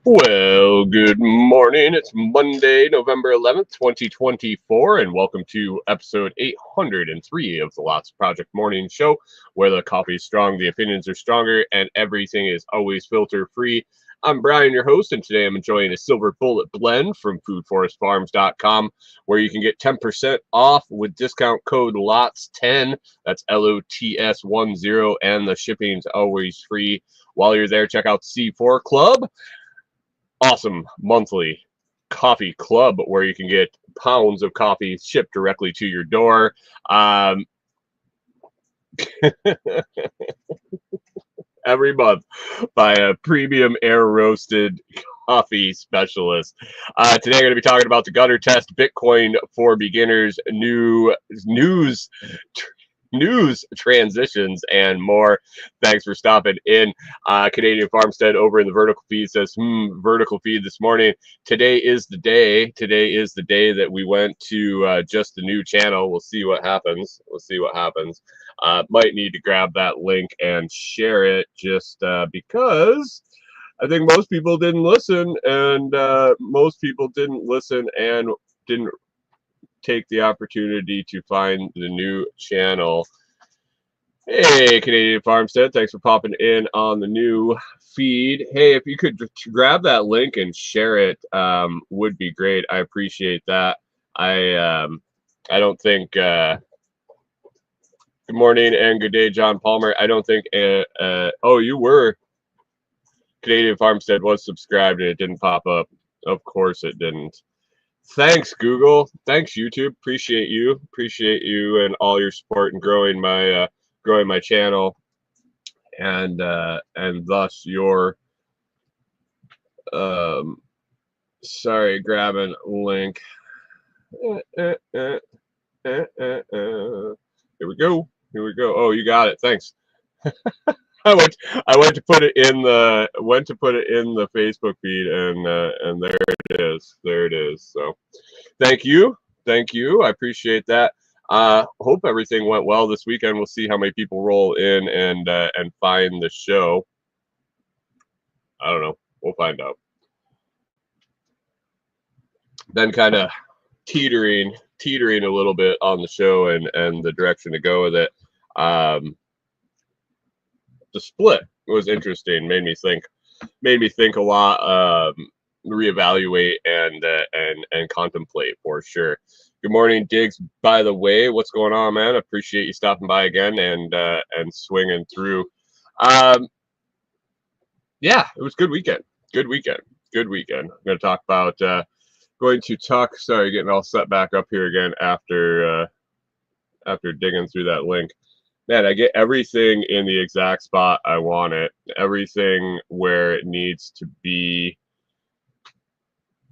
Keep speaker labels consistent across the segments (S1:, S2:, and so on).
S1: Well, good morning. It's Monday, November 11th, 2024, and welcome to episode 803 of the Lots Project Morning Show, where the coffee is strong, the opinions are stronger, and everything is always filter free. I'm Brian, your host, and today I'm enjoying a Silver Bullet blend from foodforestfarms.com, where you can get 10% off with discount code LOTS10. That's LOTS10, and the shipping's always free. While you're there, check out C4 Club. Awesome monthly coffee club where you can get pounds of coffee shipped directly to your door. Every month by a premium air roasted coffee specialist. Today, I'm going to be talking about the gutter test Bitcoin for beginners, news transitions, and more. Thanks for stopping in. Canadian Farmstead over in the vertical feed says, vertical feed this morning. Today is the day that we went to just the new channel. We'll see what happens. Might need to grab that link and share it just because I think most people didn't listen, and didn't take the opportunity to find the new channel. Hey, Canadian Farmstead, thanks for popping in on the new feed. Hey, if you could grab that link and share it, would be great. I appreciate that. I don't think. Good morning and good day, John Palmer. I don't think. Oh, you were. Canadian Farmstead was subscribed and it didn't pop up. Of course, it didn't. Thanks, Google. Thanks, YouTube. Appreciate you and all your support in growing my channel, and thus your grabbing link. Here we go. Oh, you got it. Thanks. I went to put it in the Facebook feed, and there it is. So thank you. I appreciate that. Hope everything went well this weekend. We'll see how many people roll in and find the show. I don't know. We'll find out. Been kind of teetering a little bit on the show and the direction to go with it. The split was interesting. Made me think a lot. Reevaluate and contemplate for sure. Good morning, Diggs. By the way, what's going on, man? Appreciate you stopping by again and swinging through. Yeah, it was a good weekend. I'm going to talk about Sorry, getting all set back up here again after digging through that link. Man, I get everything in the exact spot I want it. Everything where it needs to be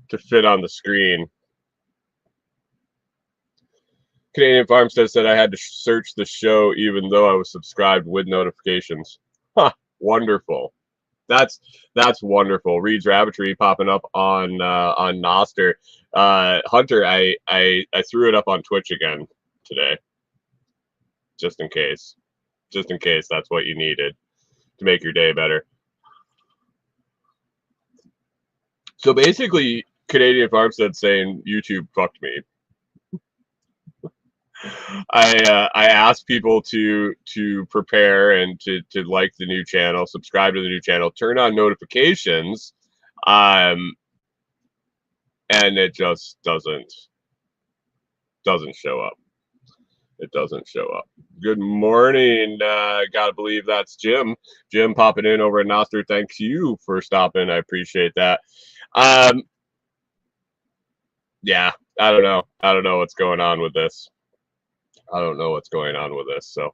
S1: to fit on the screen. Canadian Farmstead said I had to search the show even though I was subscribed with notifications. Huh, wonderful. That's wonderful. Reed's Rabbitry popping up on Noster. Hunter, I threw it up on Twitch again today. Just in case that's what you needed to make your day better. So basically, Canadian Farmstead saying YouTube fucked me. I asked people to prepare and to like the new channel, subscribe to the new channel, turn on notifications, and it just doesn't show up. It doesn't show up. Good morning. Gotta believe that's Jim. Jim popping in over at Noster. Thanks you for stopping. I appreciate that. Yeah, I don't know what's going on with this. So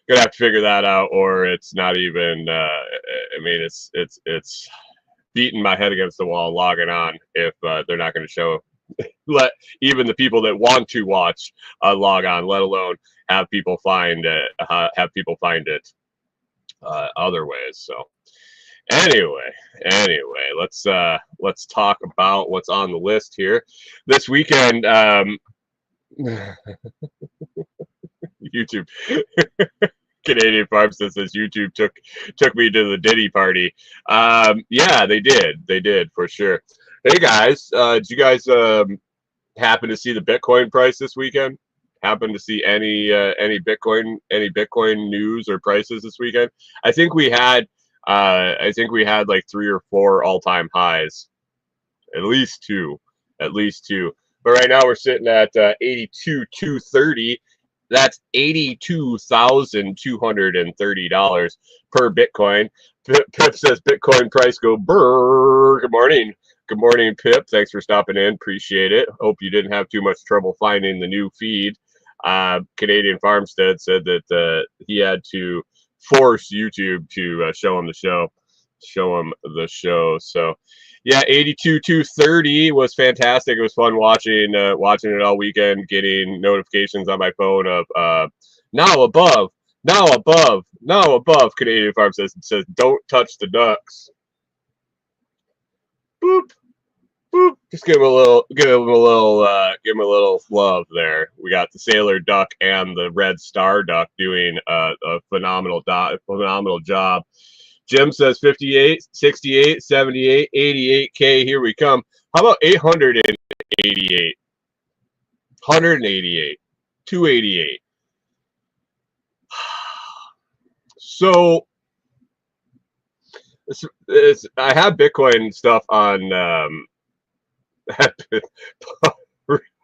S1: gonna have to figure that out, or it's not even. I mean, it's beating my head against the wall logging on if they're not going to show. Let even the people that want to watch log on, let alone have people find it. Other ways. So anyway, let's talk about what's on the list here this weekend. YouTube Canadian Farmstead says YouTube took me to the Diddy party. Yeah, they did for sure. Hey guys, did you guys happen to see the Bitcoin price this weekend? Happen to see any Bitcoin news or prices this weekend? I think we had like 3 or 4 all-time highs, at least two, But right now we're sitting at 82,230. That's $82,230 per Bitcoin. Pip says Bitcoin price go brrr. Good morning. Good morning, Pip. Thanks for stopping in. Appreciate it. Hope you didn't have too much trouble finding the new feed. Canadian Farmstead said that he had to force YouTube to show him the show. So yeah, 82,230 was fantastic. It was fun watching it all weekend, getting notifications on my phone of now above. Canadian Farm says don't touch the ducks. Boop, boop. Just give him a little love there. We got the sailor duck and the red star duck doing a phenomenal job. Jim says 58, 68, 78, 88K. Here we come. How about 888? 188, 288. So I have Bitcoin stuff on.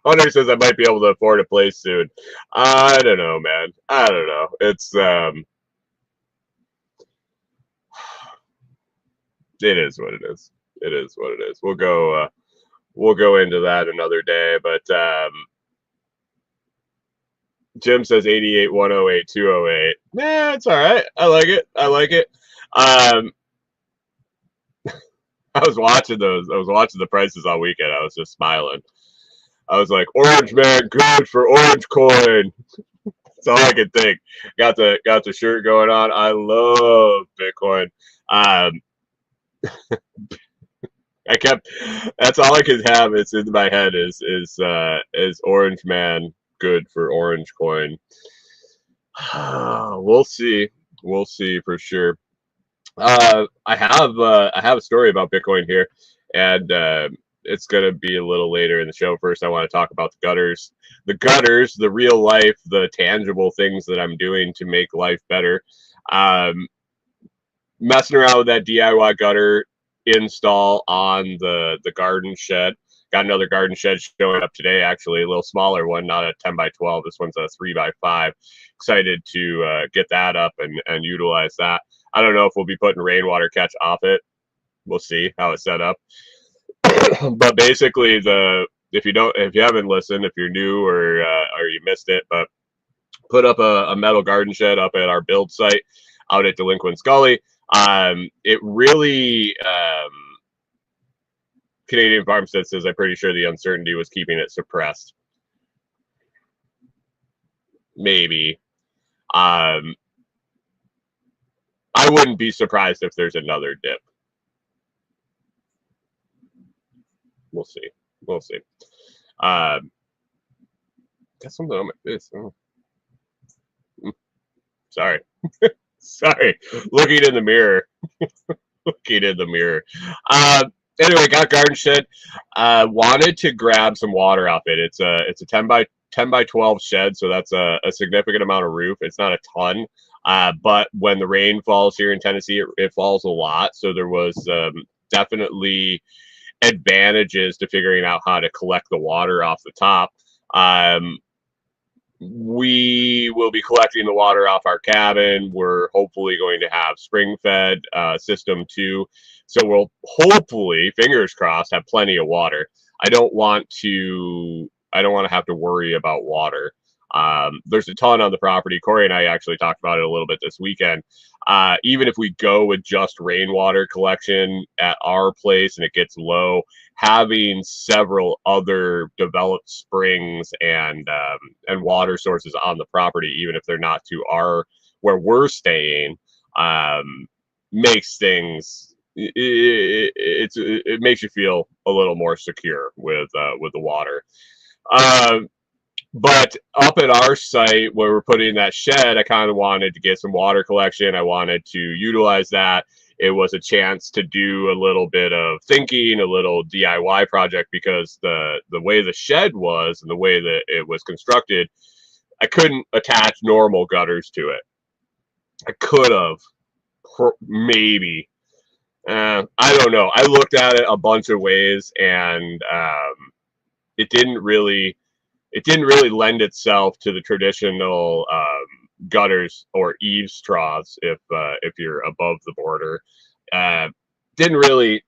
S1: Hunter says I might be able to afford a place soon. I don't know, man. I don't know. It's it is what it is. It is what it is. We'll go into that another day. But Jim says 88, 108, 208. Yeah, it's all right. I like it. I was watching those. I was watching the prices all weekend. I was just smiling. I was like, Orange Man, good for Orange Coin. That's all I could think. Got the shirt going on. I love Bitcoin. That's all I could have. It's in my head is Orange Man good for Orange Coin. We'll see for sure. I have a story about Bitcoin here, and it's gonna be a little later in the show. First, I want to talk about the gutters, the real life, the tangible things that I'm doing to make life better. Messing around with that DIY gutter install on the garden shed. Got another garden shed showing up today, actually, a little smaller one, not a 10 by 12. This one's a 3 by 5. Excited to get that up and utilize that. I don't know if we'll be putting rainwater catch off it. We'll see how it's set up. But basically, if you haven't listened, if you're new or you missed it, but put up a metal garden shed up at our build site out at Delinquent Scully. It really Canadian Farmstead says, I'm pretty sure the uncertainty was keeping it suppressed. Maybe. I wouldn't be surprised if there's another dip. We'll see. Got something on my face. Oh. Sorry. Sorry. Looking in the mirror. Anyway, got garden shed. Wanted to grab some water off it. It's a 10 by 12 shed, so that's a significant amount of roof. It's not a ton, but when the rain falls here in Tennessee, it falls a lot. So there was definitely advantages to figuring out how to collect the water off the top. We will be collecting the water off our cabin. We're hopefully going to have spring-fed system too. So we'll hopefully, fingers crossed, have plenty of water. I don't want to have to worry about water. There's a ton on the property. Corey and I actually talked about it a little bit this weekend. Even if we go with just rainwater collection at our place and it gets low, having several other developed springs and water sources on the property, even if they're not to where we're staying, makes things. It makes you feel a little more secure with the water. But up at our site where we're putting that shed, I kind of wanted to get some water collection. I wanted to utilize that. It was a chance to do a little bit of thinking, a little DIY project, because the way the shed was and the way that it was constructed, I couldn't attach normal gutters to it. I could have, maybe. I don't know. I looked at it a bunch of ways, and it didn't really lend itself to the traditional gutters or eaves troughs if you're above the border. Didn't really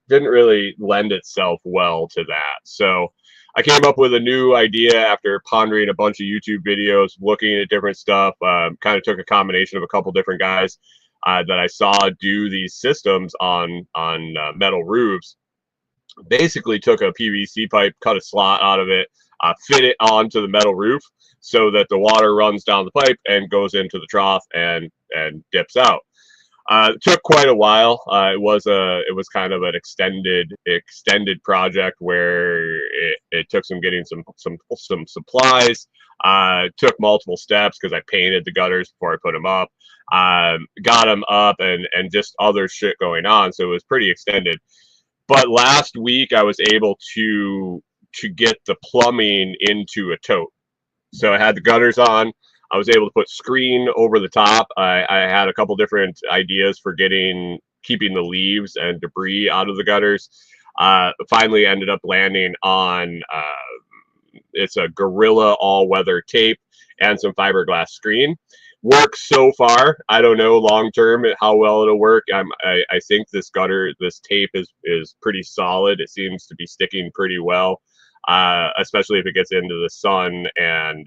S1: lend itself well to that. So I came up with a new idea after pondering a bunch of YouTube videos, looking at different stuff. Kind of took a combination of a couple different guys that I saw do these systems on metal roofs. Basically took a PVC pipe, cut a slot out of it, fit it onto the metal roof so that the water runs down the pipe and goes into the trough and dips out. It took quite a while. It was kind of an extended project where it took some getting some supplies. Took multiple steps because I painted the gutters before I put them up. Got them up and just other shit going on. So it was pretty extended. But last week I was able to get the plumbing into a tote. So I had the gutters on. I was able to put screen over the top. I had a couple different ideas for keeping the leaves and debris out of the gutters. Finally ended up landing on it's a Gorilla all-weather tape and some fiberglass screen. Works so far. I don't know long term how well it'll work. I think this tape is pretty solid. It seems to be sticking pretty well, especially if it gets into the sun and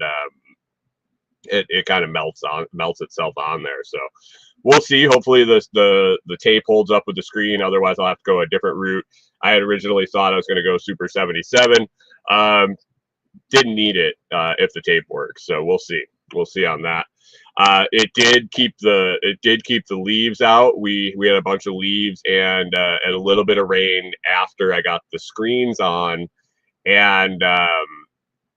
S1: it kind of melts itself on there. So we'll see. Hopefully the tape holds up with the screen. Otherwise, I'll have to go a different route. I had originally thought I was going to go Super 77. Didn't need it if the tape works. So we'll see. We'll see on that. It did keep the leaves out. We had a bunch of leaves and a little bit of rain after I got the screens on, and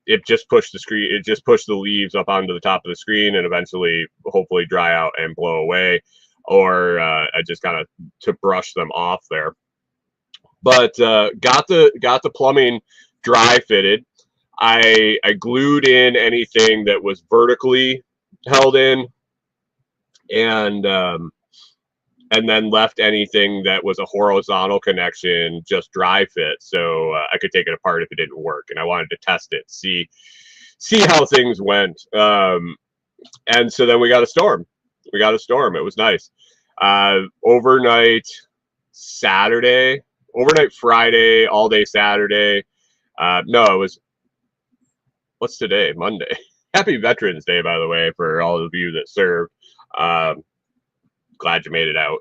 S1: it just pushed the leaves up onto the top of the screen and eventually hopefully dry out and blow away, or I just kind of to brush them off there. But got the plumbing dry fitted. I glued in anything that was vertically held in, and then left anything that was a horizontal connection just dry fit, so I could take it apart if it didn't work. And I wanted to test it, see how things went. And so then we got a storm. It was nice. Overnight Friday, all day Saturday. No, it was, what's today? Monday. Happy Veterans Day, by the way, for all of you that served. Glad you made it out.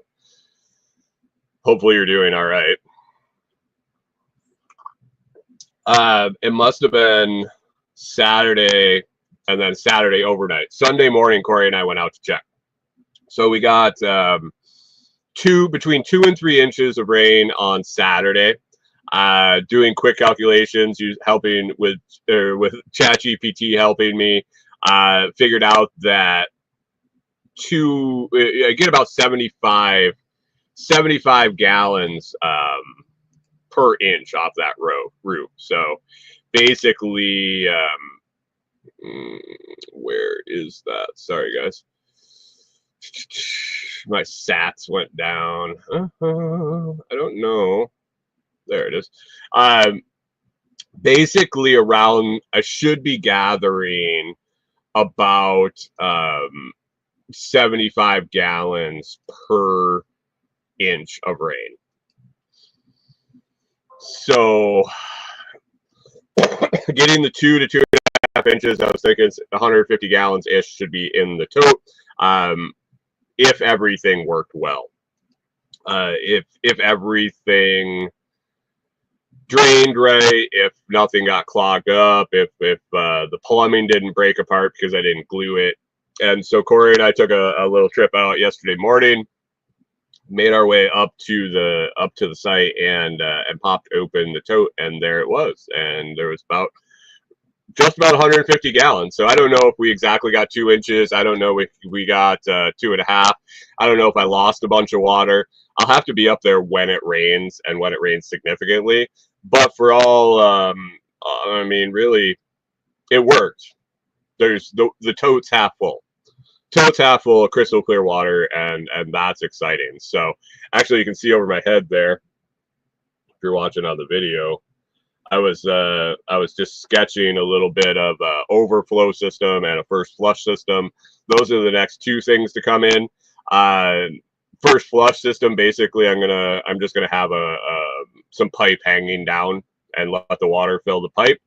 S1: Hopefully you're doing all right. It must have been Saturday, and then Saturday overnight. Sunday morning, Corey and I went out to check. So we got between 2 and 3 inches of rain on Saturday. Doing quick calculations, helping with ChatGPT helping me, figured out that I get about 75 gallons per inch off that roof. So basically, where is that? Sorry, guys. My sats went down. I don't know. There it is. Basically, I should be gathering about 75 gallons per inch of rain. So getting the 2 to 2.5 inches, I was thinking 150 gallons ish should be in the tote, if everything worked well. If everything drained right, if nothing got clogged up, if the plumbing didn't break apart because I didn't glue it. And so Corey and I took a little trip out yesterday morning, made our way up to the site, and popped open the tote, and there it was. And there was about just about 150 gallons. So I don't know if we exactly got 2 inches. I don't know if we got 2.5. I don't know if I lost a bunch of water. I'll have to be up there when it rains and when it rains significantly. But for all, I mean, really, it worked. There's the tote's half full. Tote's half full of crystal clear water, and that's exciting. So actually, you can see over my head there, if you're watching on the video, I was just sketching a little bit of overflow system and a first flush system. Those are the next 2 things to come in. First flush system, basically, I'm just gonna have some pipe hanging down and let the water fill the pipe.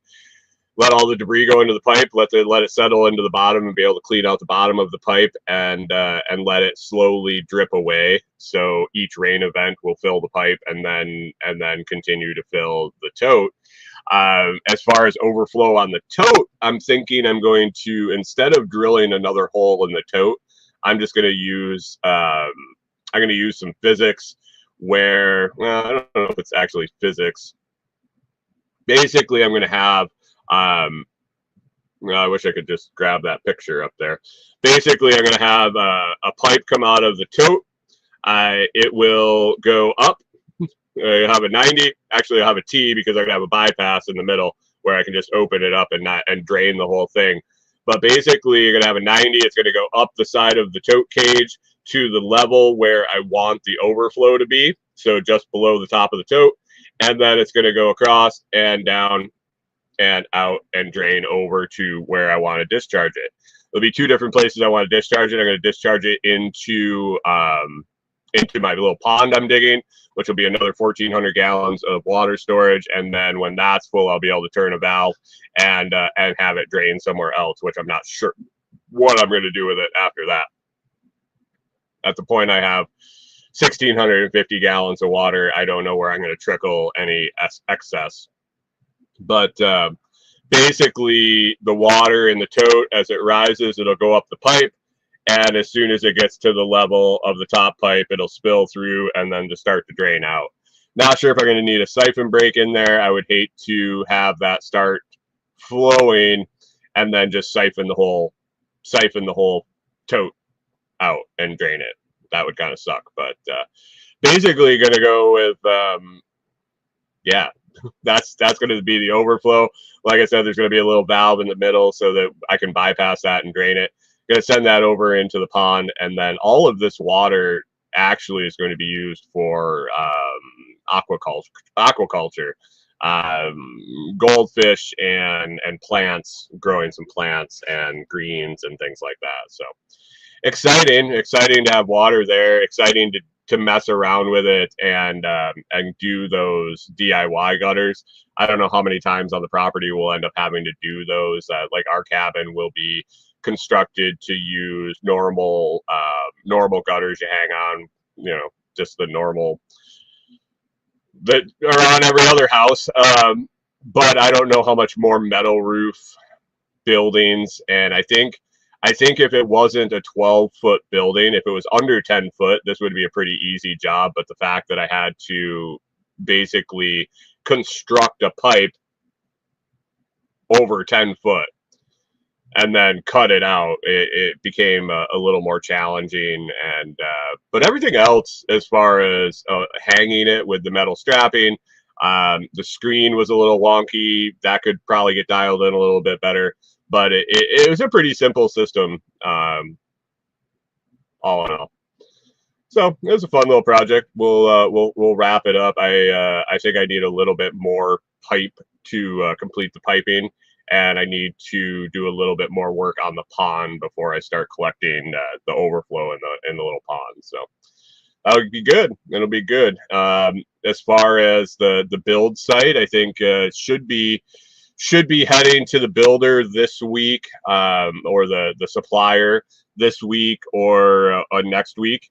S1: Let all the debris go into the pipe. Let it settle into the bottom and be able to clean out the bottom of the pipe and let it slowly drip away. So each rain event will fill the pipe and then continue to fill the tote. As far as overflow on the tote, I'm thinking I'm going to, instead of drilling another hole in the tote, I'm just going to use some physics where, well, I don't know if it's actually physics. Basically, I'm going to have, I wish I could just grab that picture up there. Basically, I'm going to have a pipe come out of the tote. It will go up. You have a 90. Actually, I'll have a T because I'm gonna have a bypass in the middle where I can just open it up and drain the whole thing. But basically, you're gonna have a 90. It's gonna go up the side of the tote cage to the level where I want the overflow to be, so just below the top of the tote, and then it's gonna go across and down and out and drain over to where I want to discharge it. There'll be 2 different places I want to discharge it. I'm gonna discharge it into my little pond I'm digging, which will be another 1,400 gallons of water storage. And then when that's full, I'll be able to turn a valve and have it drain somewhere else, which I'm not sure what I'm going to do with it after that. At the point I have 1,650 gallons of water, I don't know where I'm going to trickle any excess. But basically, the water in the tote, as it rises, it'll go up the pipe. And as soon as it gets to the level of the top pipe, it'll spill through and then just start to drain out. Not sure if I'm going to need a siphon break in there. I would hate to have that start flowing and then just siphon the whole tote out and drain it. That would kind of suck. But basically, going to go with yeah. That's going to be the overflow. Like I said, there's going to be a little valve in the middle so that I can bypass that and drain it. Going to send that over into the pond, and then all of this water actually is going to be used for aquaculture, goldfish and plants, growing some plants and greens and things like that. So exciting to have water there. Exciting to mess around with it and do those DIY gutters. I don't know how many times on the property we'll end up having to do those. Like our cabin will be constructed to use normal gutters you hang on, just the normal that are on every other house. But I don't know how much more metal roof buildings, and I think if it wasn't a 12-foot building, if it was under 10 foot, this would be a pretty easy job. But the fact that I had to basically construct a pipe over 10 foot and then cut it out, it became a little more challenging. And but everything else, as far as hanging it with the metal strapping, the screen was a little wonky. That could probably get dialed in a little bit better. But it was a pretty simple system, all in all. So it was a fun little project. We'll wrap it up. I think I need a little bit more pipe to complete the piping, and I need to do a little bit more work on the pond before I start collecting the overflow in the little pond. So that would be good. It'll be good. As far as the build site, I think should be heading to the builder this week, or the supplier this week or next week,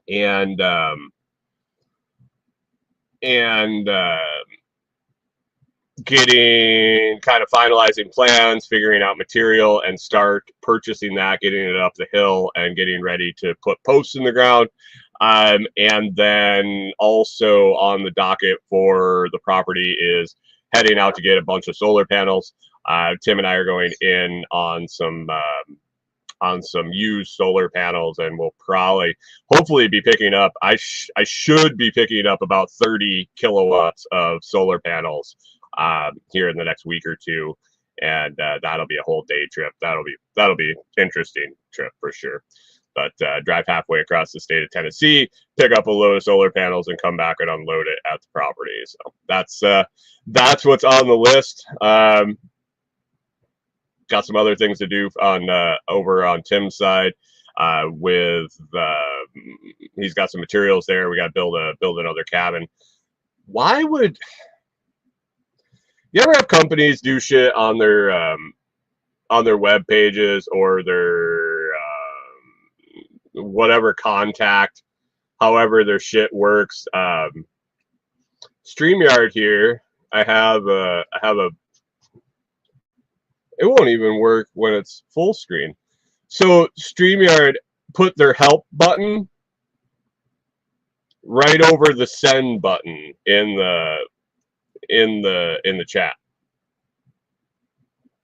S1: and getting kind of finalizing plans, figuring out material, and start purchasing that, getting it up the hill, and getting ready to put posts in the ground. And then also on the docket for the property is heading out to get a bunch of solar panels. Tim and I are going in on some used solar panels, and we'll probably, hopefully, be picking up. I should be picking up about 30 kilowatts of solar panels here in the next week or two, and that'll be a whole day trip. That'll be interesting trip for sure. But drive halfway across the state of Tennessee, pick up a load of solar panels, and come back and unload it at the property. So that's what's on the list. Got some other things to do on over on Tim's side. He's got some materials there. We got to build another cabin. Why would you ever have companies do shit on their web pages or their whatever contact, however their shit works? StreamYard here, I have a it won't even work when it's full screen. So StreamYard put their help button right over the send button in the chat.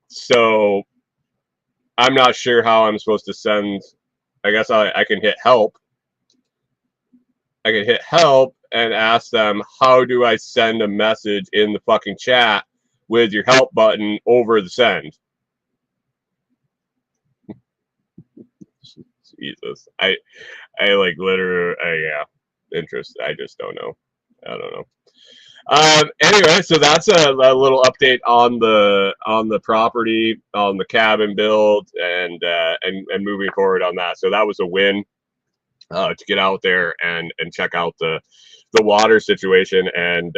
S1: So I'm not sure how I'm supposed to send. I guess I can hit help. I can hit help and ask them, how do I send a message in the fucking chat with your help button over the send? Jesus, I like literally, yeah, interest. I just don't know. I don't know. Anyway, so that's a little update on the property, on the cabin build, and moving forward on that. So that was a win to get out there and check out the water situation. And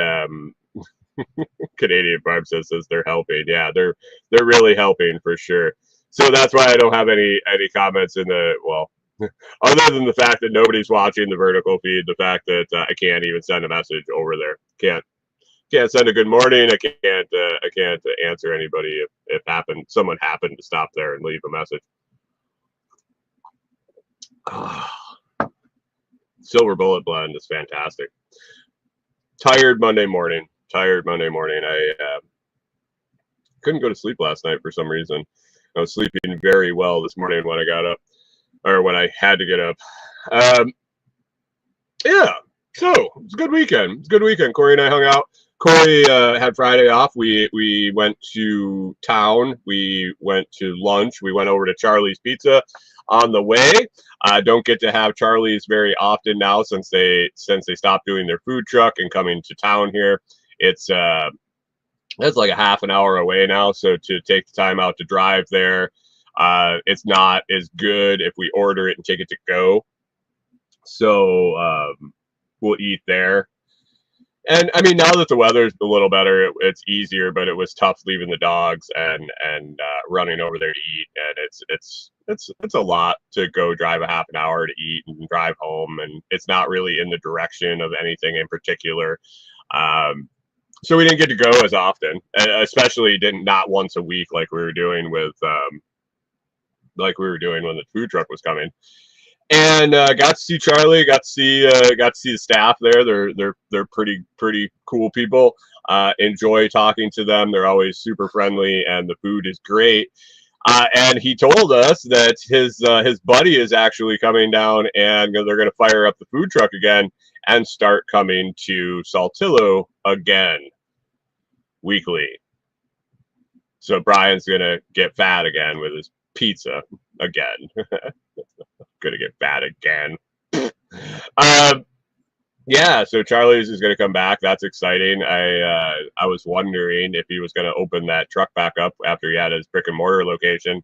S1: Canadian Farm says they're helping. Yeah, they're really helping for sure. So that's why I don't have any comments in the, well, other than the fact that nobody's watching the vertical feed, the fact that I can't even send a message over there. Can't send a good morning. I can't answer anybody if someone happened to stop there and leave a message. Silver Bullet blend is fantastic. Tired Monday morning. I couldn't go to sleep last night for some reason. I was sleeping very well this morning when I got up, or when I had to get up. Yeah, so it's a good weekend. Corey and I hung out. Corey had Friday off. We went to town. We went to lunch. We went over to Charlie's Pizza on the way. Don't get to have Charlie's very often now since they stopped doing their food truck and coming to town here. It's like a half an hour away now, so to take the time out to drive there, it's not as good if we order it and take it to go. So we'll eat there. And I mean, now that the weather's a little better, it's easier. But it was tough leaving the dogs and running over there to eat. And it's a lot to go drive a half an hour to eat and drive home, and it's not really in the direction of anything in particular. So we didn't get to go as often, and especially not once a week like we were doing with when the food truck was coming. And got to see Charlie, got to see the staff there. They're pretty cool people. Enjoy talking to them. They're always super friendly, and the food is great. And he told us that his buddy is actually coming down, and they're going to fire up the food truck again and start coming to Saltillo again weekly. So Brian's going to get fat again with his pizza again. Gonna get fat again. Yeah, so Charlie's is gonna come back. That's exciting. I was wondering if he was gonna open that truck back up after he had his brick and mortar location,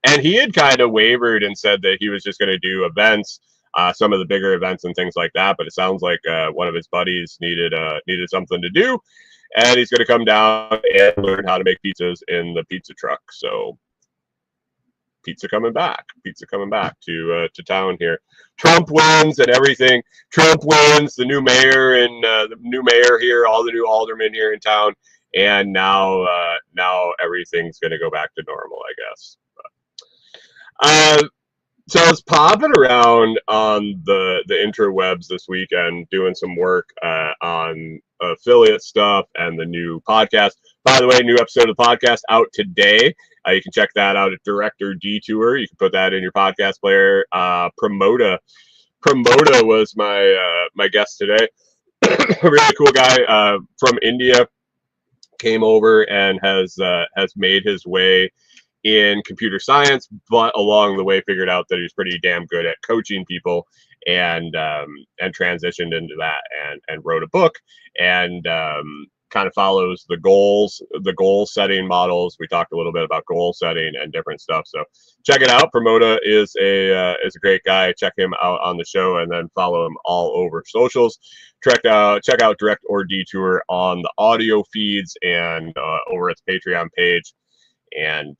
S1: and he had kind of wavered and said that he was just gonna do events, some of the bigger events and things like that. But it sounds like one of his buddies needed something to do, and he's gonna come down and learn how to make pizzas in the pizza truck. So pizza coming back to town here. Trump wins and everything. Trump wins, the new mayor here, all the new aldermen here in town, and now everything's going to go back to normal, I guess. So I was popping around on the interwebs this weekend doing some work on affiliate stuff and the new podcast. By the way, new episode of the podcast out today. You can check that out at Director Detour. You can put that in your podcast player. Promoda was my guest today. A really cool guy from India, came over and has made his way in computer science, but along the way figured out that he's pretty damn good at coaching people, and transitioned into that, and wrote a book, and kind of follows the goal setting models. We talked a little bit about goal setting and different stuff, so check it out. Promoda is a great guy. Check him out on the show, and then follow him all over socials. Check out Direct or Detour on the audio feeds and over at the Patreon page. And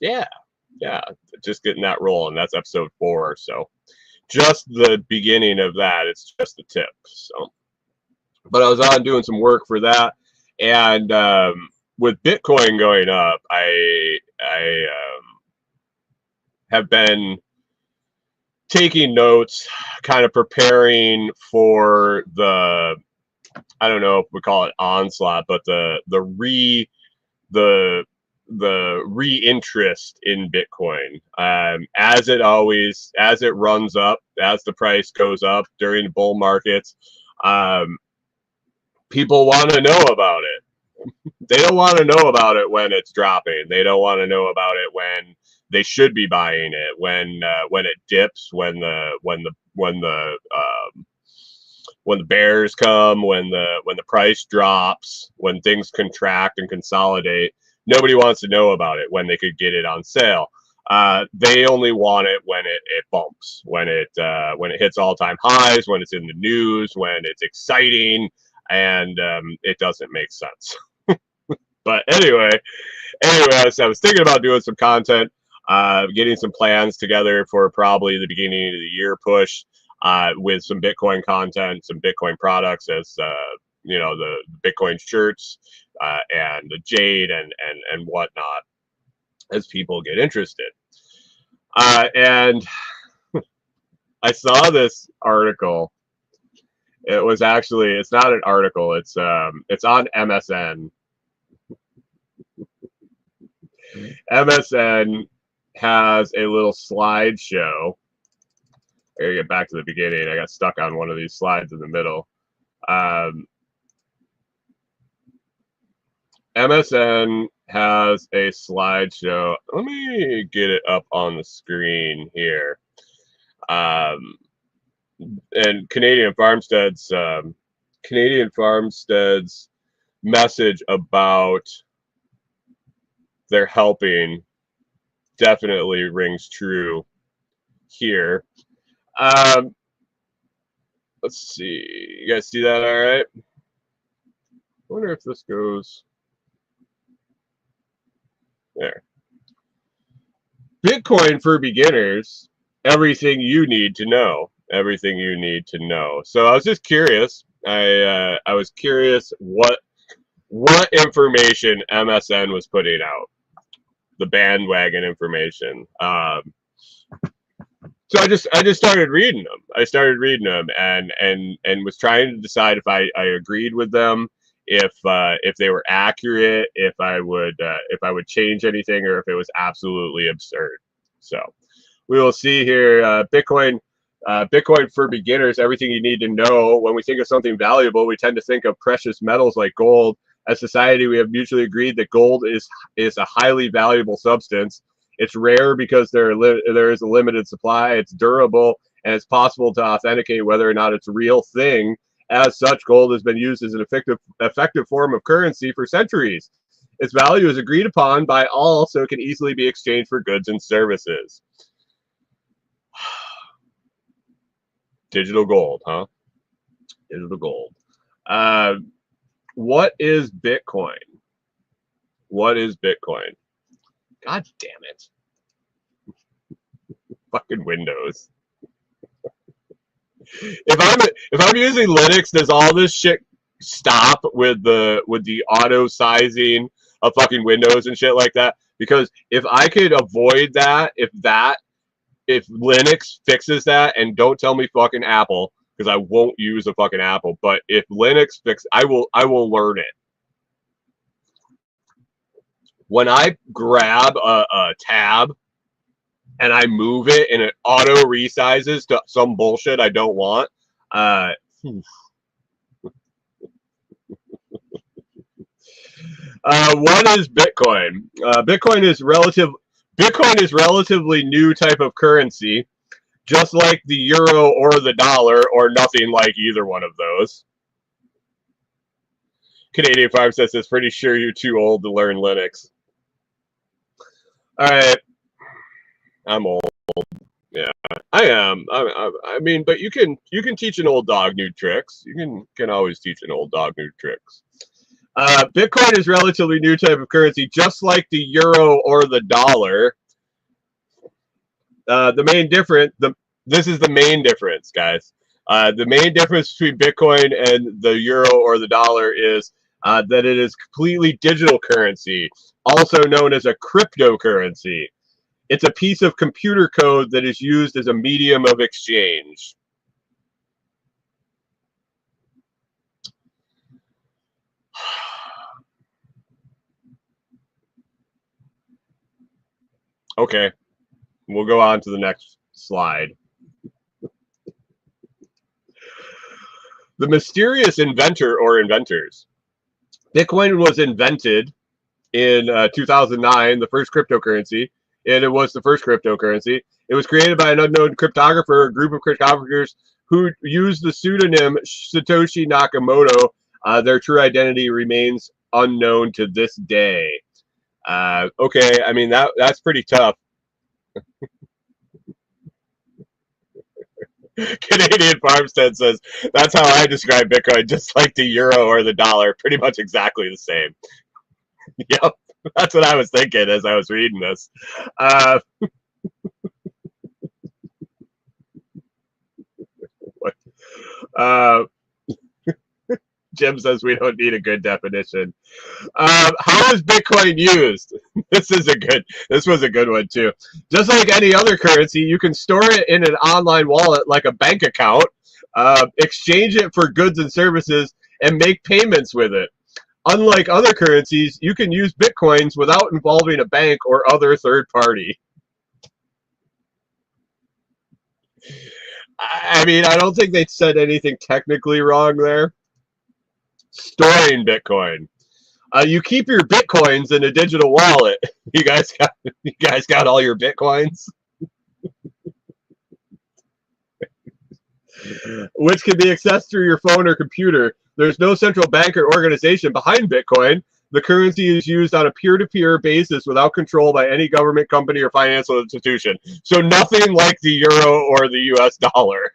S1: yeah, just getting that rolling. That's episode 4. So just the beginning of that. It's just the tip. So, but I was on doing some work for that, and with Bitcoin going up, I have been taking notes, kind of preparing for the, I don't know if we call it onslaught, but the re-interest in Bitcoin, as it runs up, as the price goes up during bull markets. People want to know about it. They don't want to know about it when it's dropping. They don't want to know about it when they should be buying it, when it dips, when the bears come, when the price drops, when things contract and consolidate. Nobody wants to know about it when they could get it on sale. They only want it when it bumps, when it hits all-time highs, when it's in the news, when it's exciting, and it doesn't make sense. But anyway, I was thinking about doing some content, getting some plans together for probably the beginning of the year push, with some Bitcoin content, some Bitcoin products, as the Bitcoin shirts, and the jade and whatnot, as people get interested. And I saw this article. It's not an article. It's on MSN. MSN has a little slideshow. I gotta get back to the beginning. I got stuck on one of these slides in the middle. MSN has a slideshow. Let me get it up on the screen here. And Canadian Farmstead's message about their helping definitely rings true here. Let's see. You guys see that all right? I wonder if this goes there. Bitcoin for beginners. Everything you need to know. Everything you need to know. So I was just curious. I was curious what information MSN was putting out. The bandwagon information. So I just started reading them. And was trying to decide if I agreed with them, if they were accurate, if I would change anything, or if it was absolutely absurd. So we will see here. Bitcoin for beginners. Everything you need to know. When we think of something valuable, we tend to think of precious metals like gold. As society, we have mutually agreed that gold is a highly valuable substance. It's rare because there is a limited supply. It's durable, and it's possible to authenticate whether or not it's a real thing. As such, gold has been used as an effective form of currency for centuries. Its value is agreed upon by all, so it can easily be exchanged for goods and services. Digital gold, huh? Digital gold. What is Bitcoin? What is Bitcoin? God damn it. Fucking Windows. If I'm using Linux, does all this shit stop with the auto sizing of fucking Windows and shit like that? Because if I could avoid that, if Linux fixes that, and don't tell me fucking Apple, because I won't use a fucking Apple, but if Linux I will learn it. when I grab a tab and I move it and it auto resizes to some bullshit I don't want, what is Bitcoin? Bitcoin is relatively new type of currency, just like the euro or the dollar, or nothing like either one of those. Canadian Farm says it's pretty sure you're too old to learn Linux. All right, I'm old. Yeah, I am. I mean, but you can teach an old dog new tricks. You can always teach an old dog new tricks. Bitcoin is relatively new type of currency, just like the euro or the dollar. This is the main difference, guys. The main difference between Bitcoin and the euro or the dollar is that it is completely digital currency, also known as a cryptocurrency. It's a piece of computer code that is used as a medium of exchange. Okay, we'll go on to the next slide. The mysterious inventor or inventors. Bitcoin was invented in 2009, the first cryptocurrency, and it was the first cryptocurrency. It was created by an unknown cryptographer, a group of cryptographers who used the pseudonym Satoshi Nakamoto. Their true identity remains unknown to this day. Okay, I mean, that's pretty tough. Canadian Farmstead says, that's how I describe Bitcoin, just like the euro or the dollar, pretty much exactly the same. Yep, that's what I was thinking as I was reading this. Jim says we don't need a good definition. How is Bitcoin used? This was a good one too. Just like any other currency, you can store it in an online wallet like a bank account, exchange it for goods and services, and make payments with it. Unlike other currencies, you can use Bitcoins without involving a bank or other third party. I mean, I don't think they said anything technically wrong there. Storing Bitcoin. You keep your Bitcoins in a digital wallet. You guys got all your Bitcoins? Which can be accessed through your phone or computer. There's no central bank or organization behind Bitcoin. The currency is used on a peer-to-peer basis without control by any government, company, or financial institution. So nothing like the euro or the US dollar.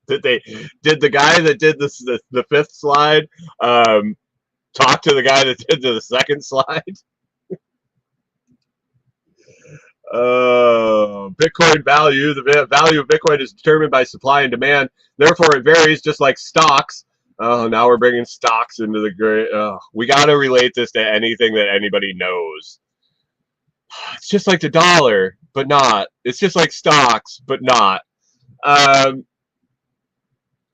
S1: Did the guy that did the fifth slide talk to the guy that did the second slide? Bitcoin value. The value of Bitcoin is determined by supply and demand. Therefore, it varies just like stocks. Oh, now we're bringing stocks into the great. We got to relate this to anything that anybody knows. It's just like the dollar, but not. It's just like stocks, but not.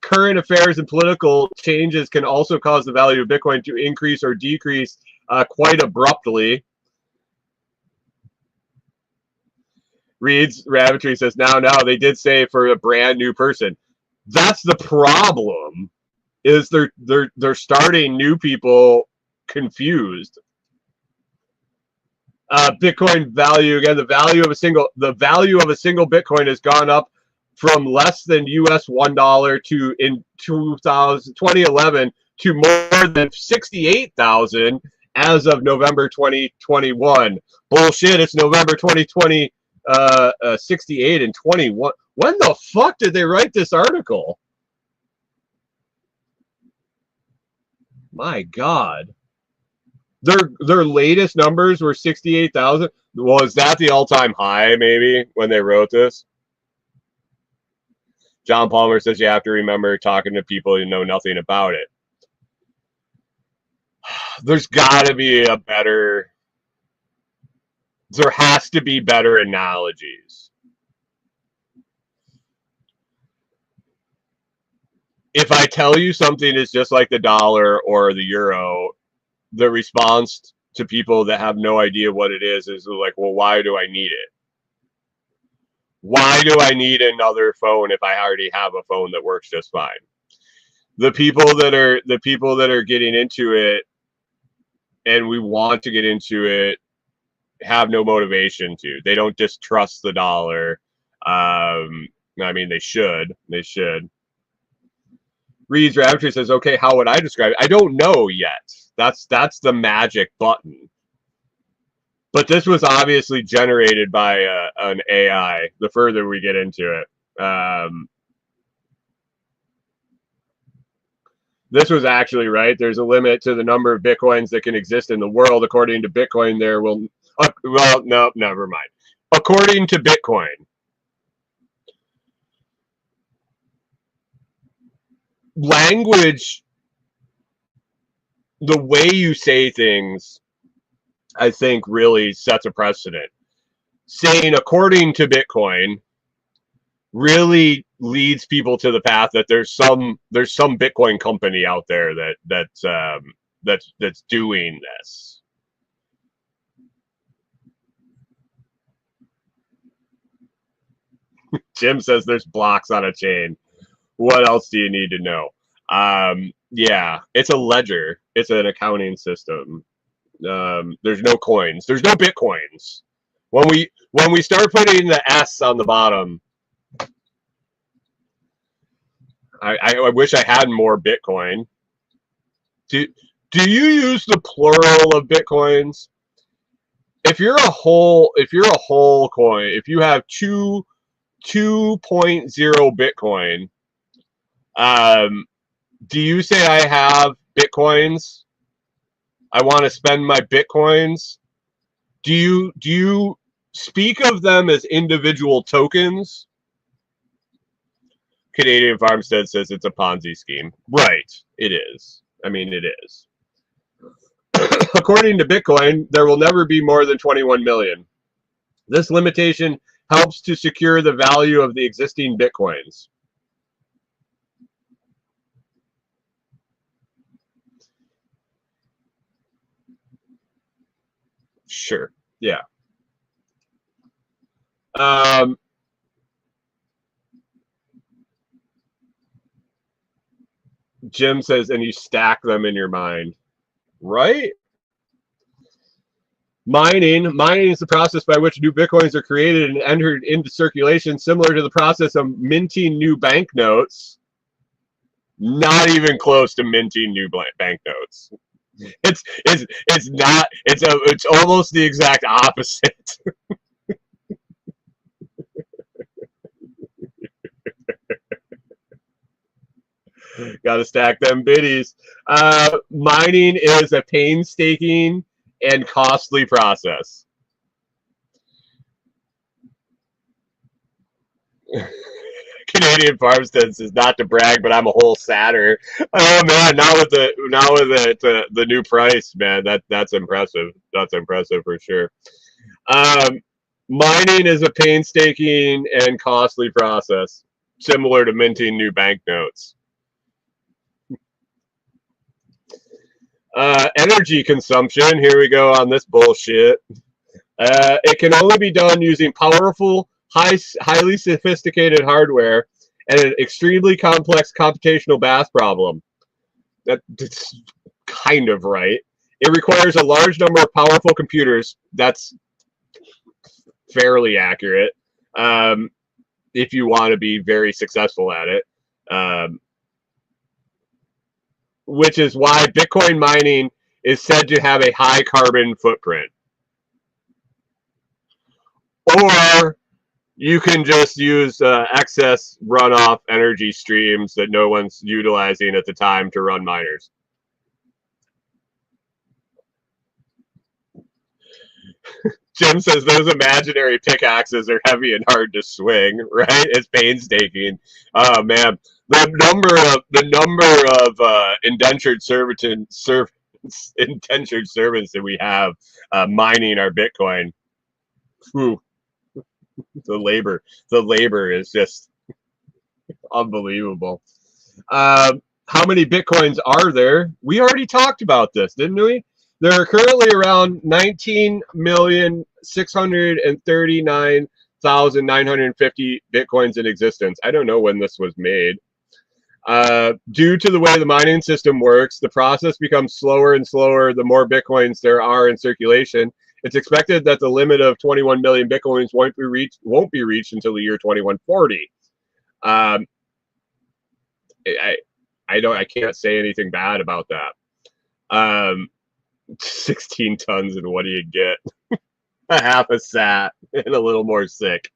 S1: Current affairs and political changes can also cause the value of Bitcoin to increase or decrease quite abruptly. Reed's Rabbitry says, now, they did say for a brand new person. That's the problem, is they're starting new people confused. Bitcoin value, again, the value of a single Bitcoin has gone up from less than US $1 to in 2011 to more than 68,000 as of November 2021. Bullshit, it's November 2020. 68 and 21. When the fuck did they write this article? My God. Their latest numbers were 68,000. Well, is that the all-time high, maybe, when they wrote this? John Palmer says you have to remember talking to people who know nothing about it. There's got to be a better... There has to be better analogies. if I tell you something is just like the dollar or the euro, the response to people that have no idea what it is like, well, why do I need it? Why do I need another phone if I already have a phone that works just fine? The people that are getting into it and we want to get into it have no motivation to. They don't just trust the dollar. I mean, they should. They should. Reed's Raptor says, okay, how would I describe it? I don't know yet. That's the magic button. But this was obviously generated by an AI, the further we get into it. This was actually right. There's a limit to the number of Bitcoins that can exist in the world. According to Bitcoin, there will... well, no, never mind. According to Bitcoin, language, the way you say things, I think really sets a precedent. Saying according to Bitcoin really leads people to the path that there's some Bitcoin company out there that's doing this. Jim says there's blocks on a chain. What else do you need to know? Yeah, it's a ledger. It's an accounting system. There's no coins. There's no Bitcoins. When we start putting the S on the bottom, I wish I had more Bitcoin. Do you use the plural of Bitcoins? If you're a whole coin, if you have 2.0 Bitcoin, do you say I have Bitcoins? I want to spend my Bitcoins. Do you speak of them as individual tokens? Canadian Farmstead says it's a Ponzi scheme. Right, it is. I mean, it is. According to Bitcoin, there will never be more than 21 million. This limitation helps to secure the value of the existing Bitcoins. Sure. Yeah. Jim says, and you stack them in your mind. Right? Mining is the process by which new Bitcoins are created and entered into circulation, similar to the process of minting new banknotes. Not even close to minting new banknotes. It's not. It's almost the exact opposite. Got to stack them biddies. Mining is a painstaking and costly process. Canadian Farmstead says not to brag, but I'm a whole satter. Oh man, now with the new price, man, that's impressive. That's impressive for sure. Mining is a painstaking and costly process, similar to minting new banknotes. Energy consumption. Here we go on this bullshit. It can only be done using powerful, highly sophisticated hardware and an extremely complex computational math problem. That's kind of right. It requires a large number of powerful computers. That's fairly accurate. If you want to be very successful at it. Which is why Bitcoin mining is said to have a high carbon footprint. Or you can just use excess runoff energy streams that no one's utilizing at the time to run miners. Jim says those imaginary pickaxes are heavy and hard to swing, right? It's painstaking. Oh man, the number of indentured servants that we have mining our Bitcoin. Whew. The labor is just unbelievable. How many Bitcoins are there? We already talked about this, didn't we? There are currently around 19,639,950 Bitcoins in existence. I don't know when this was made. Due to the way the mining system works, the process becomes slower and slower the more Bitcoins there are in circulation. It's expected that the limit of 21 million Bitcoins won't be reached until the year 2140. I can't say anything bad about that. 16 tons, and what do you get? A half a sat and a little more sick.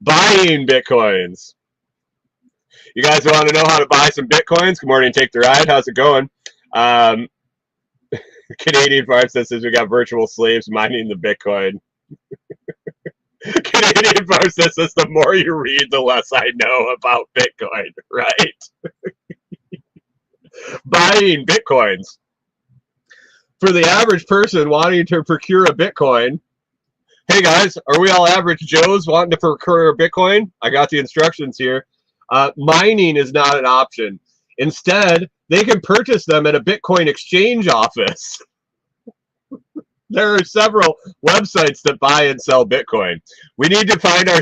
S1: Buying Bitcoins. You guys want to know how to buy some Bitcoins? Good morning, Take the Ride. How's it going? Canadian Farm says we got virtual slaves mining the Bitcoin. Canadian Farm says the more you read, the less I know about Bitcoin, right? Buying Bitcoins. For the average person wanting to procure a Bitcoin, hey guys, are we all average Joes wanting to procure a Bitcoin? I got the instructions here. Mining is not an option. Instead, they can purchase them at a Bitcoin exchange office. There are several websites that buy and sell Bitcoin. We need to find our...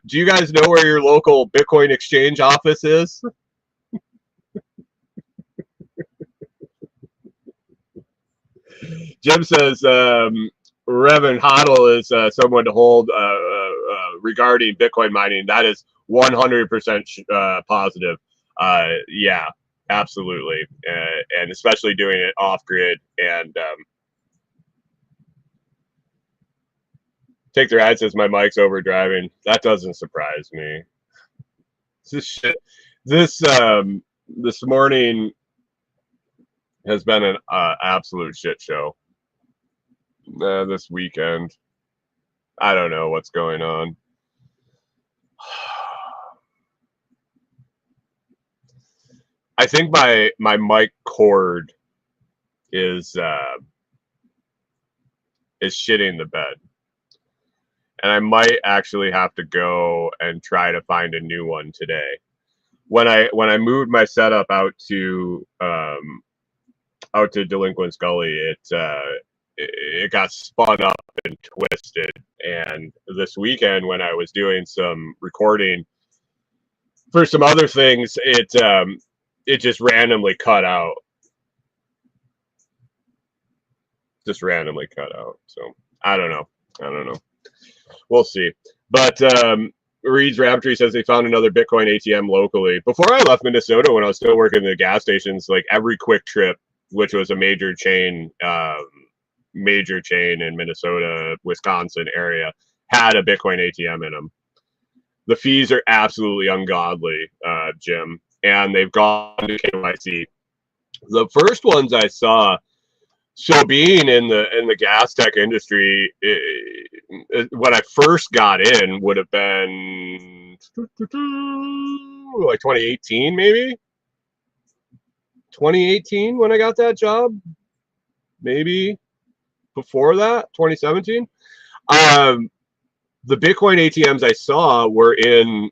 S1: Do you guys know where your local Bitcoin exchange office is? Jim says Reverend Hodl is someone to hold regarding Bitcoin mining. That is 100% positive. Yeah, absolutely. And especially doing it off-grid. And Take the Ride says my mic's overdriving. That doesn't surprise me. This shit. This morning has been an absolute shit show. This weekend, I don't know what's going on. I think my mic cord is shitting the bed, and I might actually have to go and try to find a new one today. When I moved my setup out to Delinquent's Gully, it got spun up and twisted. And this weekend, when I was doing some recording for some other things, it just randomly cut out. Just randomly cut out. So I don't know. We'll see. But Reed's Raptree says they found another Bitcoin ATM locally. Before I left Minnesota, when I was still working in the gas stations, like every Quick Trip, which was a major chain in Minnesota, Wisconsin area, had a Bitcoin ATM in them. The fees are absolutely ungodly, Jim, and they've gone to KYC. The first ones I saw, so being in the gas tech industry, when I first got in would have been like 2018, maybe 2018 when I got that job, maybe before that, 2017. The Bitcoin ATMs I saw were in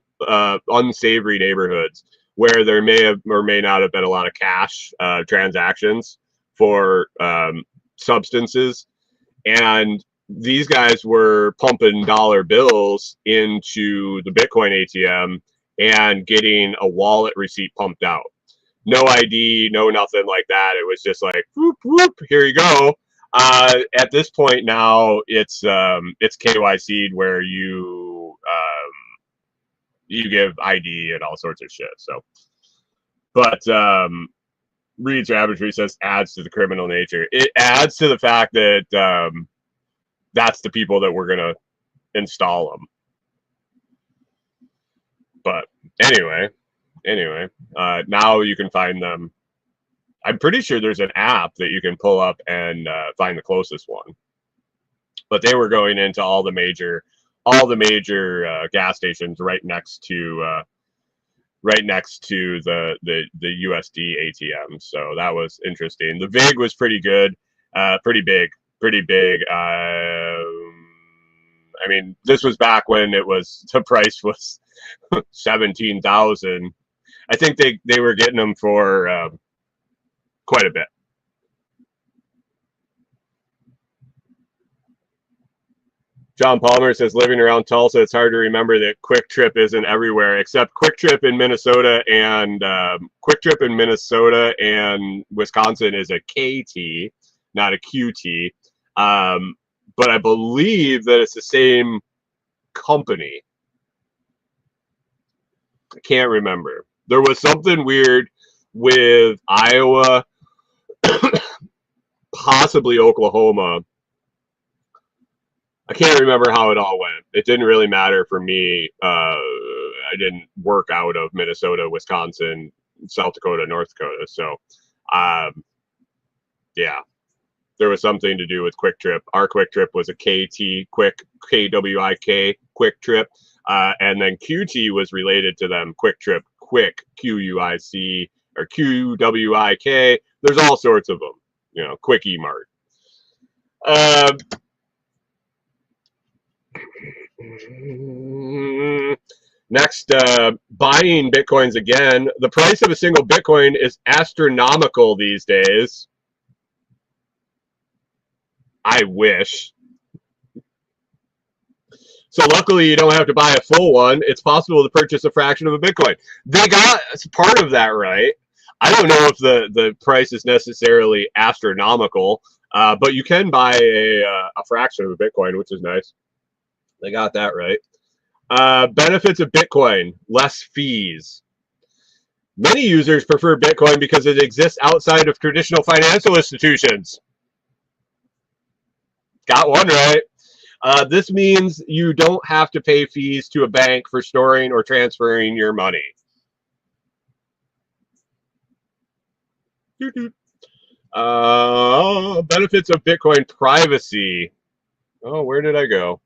S1: unsavory neighborhoods where there may have or may not have been a lot of cash transactions for substances, and these guys were pumping dollar bills into the Bitcoin ATM and getting a wallet receipt pumped out. No ID, no nothing like that. It was just like, whoop, whoop, here you go. At this point now, it's KYC'd where you give ID and all sorts of shit. So, but Reed's Rabbitry says adds to the criminal nature. It adds to the fact that that's the people that we're gonna install them. But anyway, now you can find them. I'm pretty sure there's an app that you can pull up and find the closest one. But they were going into all the major gas stations right next to the USD ATM. So that was interesting. The VIG was pretty good, pretty big. I mean, this was back when the price was 17,000. I think they were getting them for quite a bit. John Palmer says, living around Tulsa, it's hard to remember that Quick Trip isn't everywhere, except Quick Trip in Minnesota and Wisconsin is a KT, not a QT. But I believe that it's the same company. I can't remember. There was something weird with Iowa, possibly Oklahoma. I can't remember how it all went. It didn't really matter for me. I didn't work out of Minnesota, Wisconsin, South Dakota, North Dakota. So, yeah, there was something to do with Quick Trip. Our Quick Trip was a KT, Quick, KWIK, Quick Trip. And then QT was related to them, Quick Trip, Quick, QUIC, or QWIK. There's all sorts of them, you know, Quickie Mart. Next, buying Bitcoins again. The price of a single Bitcoin is astronomical these days. I wish. So luckily, you don't have to buy a full one. It's possible to purchase a fraction of a Bitcoin. They got part of that right. I don't know if the price is necessarily astronomical, but you can buy a fraction of a Bitcoin, which is nice. They got that right. Benefits of Bitcoin, less fees. Many users prefer Bitcoin because it exists outside of traditional financial institutions. Got one right. This means you don't have to pay fees to a bank for storing or transferring your money. Benefits of Bitcoin, privacy. Oh, where did I go?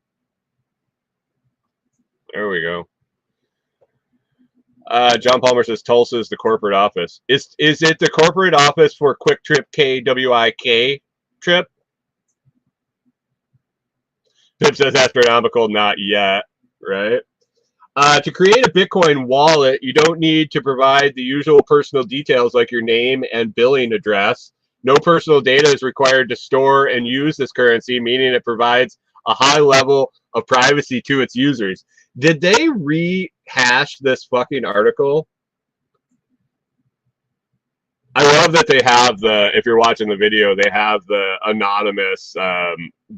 S1: There we go. John Palmer says Tulsa is the corporate office. Is it the corporate office for Quick Trip KWIK Trip? Pip says astronomical, not yet, right? To create a Bitcoin wallet, you don't need to provide the usual personal details like your name and billing address. No personal data is required to store and use this currency, meaning it provides a high level of privacy to its users. Did they rehash this fucking article? I love that they have if you're watching the video, they have the anonymous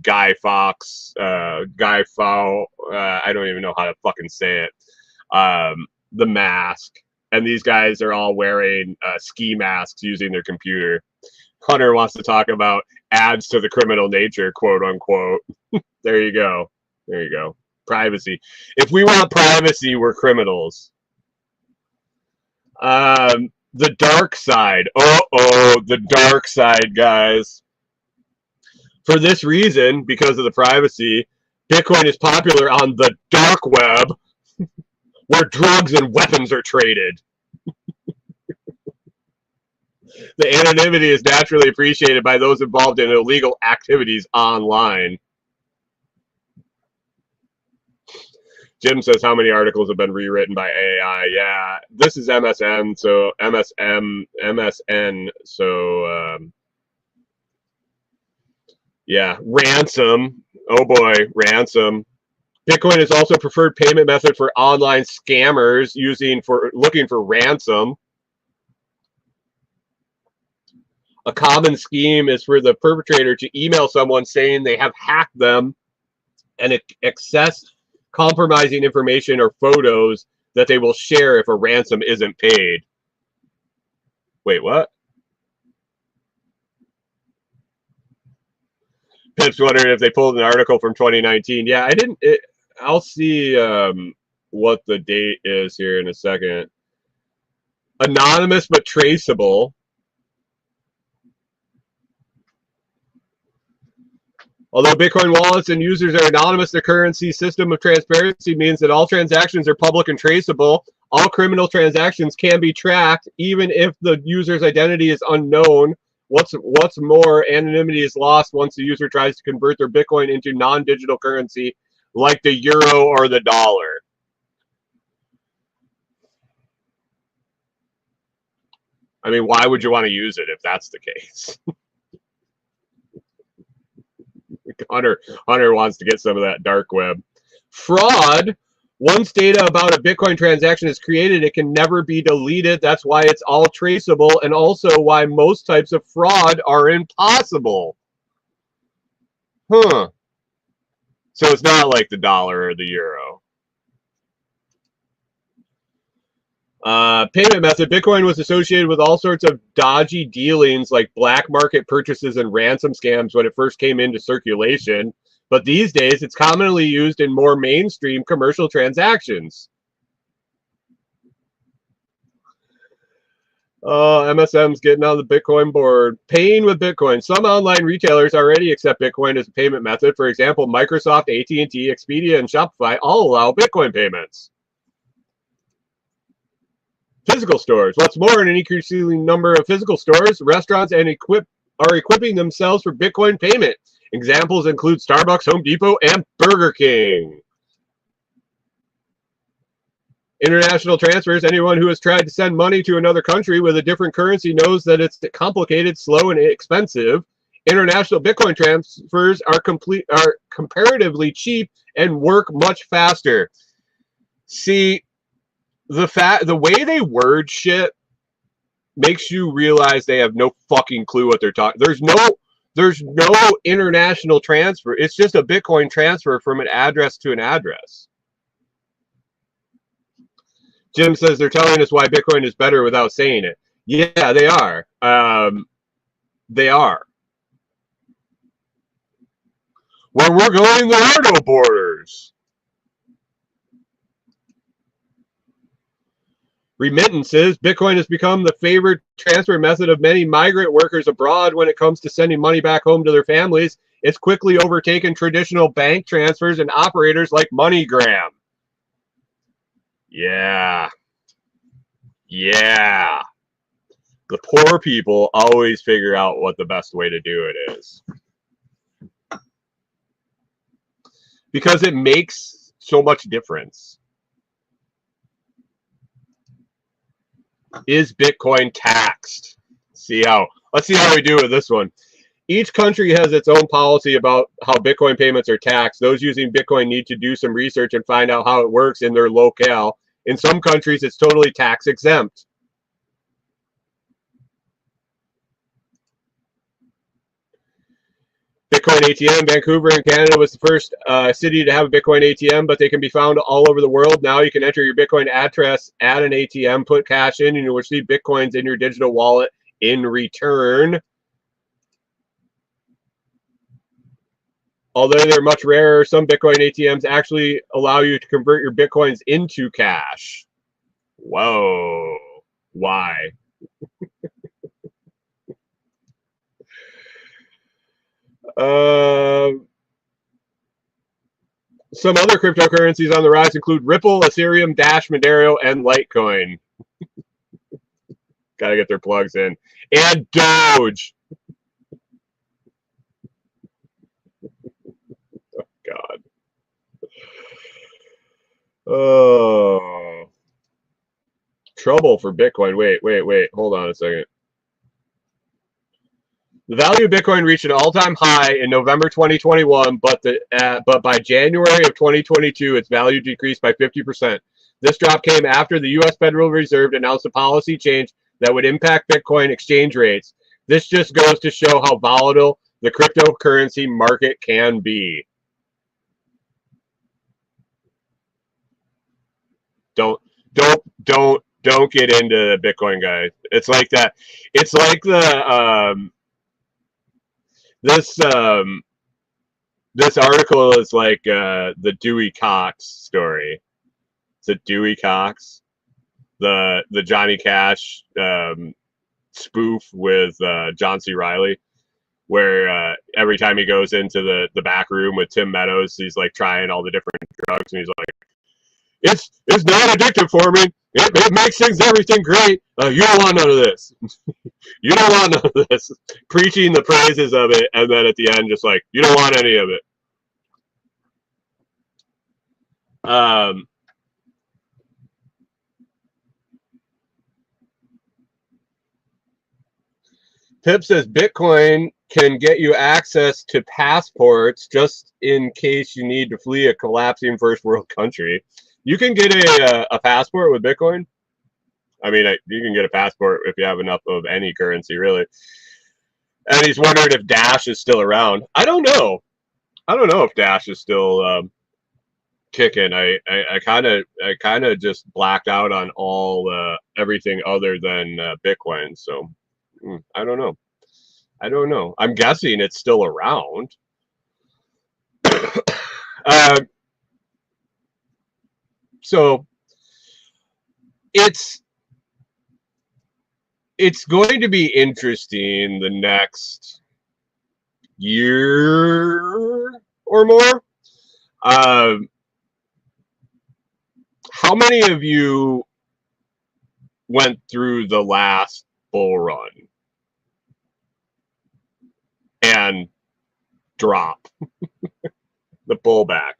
S1: Guy Fawkes, Guy Faux, I don't even know how to fucking say it, the mask. And these guys are all wearing ski masks using their computer. Hunter wants to talk about adds to the criminal nature, quote unquote. There you go. There you go. Privacy. If we want privacy, we're criminals. The dark side. The dark side, guys. For this reason, because of the privacy, Bitcoin is popular on the dark web, where drugs and weapons are traded. The anonymity is naturally appreciated by those involved in illegal activities online. Jim says, how many articles have been rewritten by AI? Yeah, this is MSN, so MSN, so yeah, ransom. Oh boy, ransom. Bitcoin is also preferred payment method for online scammers looking for ransom. A common scheme is for the perpetrator to email someone saying they have hacked them and access compromising information or photos that they will share if a ransom isn't paid. Wait, what? Pip's wondering if they pulled an article from 2019. Yeah, I didn't. I'll see what the date is here in a second. Anonymous but traceable. Although Bitcoin wallets and users are anonymous, the currency system of transparency means that all transactions are public and traceable. All criminal transactions can be tracked, even if the user's identity is unknown. What's more, anonymity is lost once the user tries to convert their Bitcoin into non-digital currency like the euro or the dollar. I mean, why would you want to use it if that's the case? Hunter wants to get some of that dark web. Fraud. Once data about a Bitcoin transaction is created, it can never be deleted. That's why it's all traceable, and also why most types of fraud are impossible. Huh. So it's not like the dollar or the euro. Payment method. Bitcoin was associated with all sorts of dodgy dealings like black market purchases and ransom scams when it first came into circulation. But these days, it's commonly used in more mainstream commercial transactions. MSM's getting on the Bitcoin board. Paying with Bitcoin. Some online retailers already accept Bitcoin as a payment method. For example, Microsoft, AT&T, Expedia, and Shopify all allow Bitcoin payments. Physical stores. What's more, an increasing number of physical stores, restaurants, and are equipping themselves for Bitcoin payment. Examples include Starbucks, Home Depot, and Burger King. International transfers. Anyone who has tried to send money to another country with a different currency knows that it's complicated, slow, and expensive. International Bitcoin transfers are comparatively cheap and work much faster. See, the way they word shit makes you realize they have no fucking clue what they're talking. There's no international transfer. It's just a Bitcoin transfer from an address to an address. Jim says they're telling us why Bitcoin is better without saying it. Yeah, they are. They are. Where we're going, there are no borders. Remittances. Bitcoin has become the favored transfer method of many migrant workers abroad when it comes to sending money back home to their families. It's quickly overtaken traditional bank transfers and operators like MoneyGram. Yeah. Yeah. The poor people always figure out what the best way to do it is. Because it makes so much difference. Is Bitcoin taxed? Let's see how we do with this one. Each country has its own policy about how Bitcoin payments are taxed. Those using Bitcoin need to do some research and find out how it works in their locale. In some countries, it's totally tax exempt. Bitcoin ATM. Vancouver in Canada was the first city to have a Bitcoin ATM, but they can be found all over the world. Now you can enter your Bitcoin address at an ATM, put cash in, and you'll receive Bitcoins in your digital wallet in return. Although they're much rarer, some Bitcoin ATMs actually allow you to convert your Bitcoins into cash. Whoa. Why? Some other cryptocurrencies on the rise include Ripple, Ethereum, Dash, Monero, and Litecoin. Gotta get their plugs in. And Doge. Oh, God. Oh. Trouble for Bitcoin. Wait. Hold on a second. The value of Bitcoin reached an all-time high in November 2021, but by January of 2022, its value decreased by 50%. This drop came after the U.S. Federal Reserve announced a policy change that would impact Bitcoin exchange rates. This just goes to show how volatile the cryptocurrency market can be. Don't get into Bitcoin, guys. It's like that. It's like the this article is like the Dewey Cox story. It's a Dewey Cox, the Johnny Cash spoof with John C. Reilly, where every time he goes into the back room with Tim Meadows, he's like trying all the different drugs, and he's like, it's not addictive for me. It makes everything great. You don't want none of this. You don't want none of this. Preaching the praises of it, and then at the end, just like, you don't want any of it. Pip says Bitcoin can get you access to passports just in case you need to flee a collapsing first world country. You can get a passport with Bitcoin. I mean, you can get a passport if you have enough of any currency, really. And he's wondering if Dash is still around. I don't know. I don't know if Dash is still kicking. I kind of just blacked out on all everything other than Bitcoin. So I don't know. I don't know. I'm guessing it's still around. So it's going to be interesting the next year or more. How many of you went through the last bull run and drop the pullback?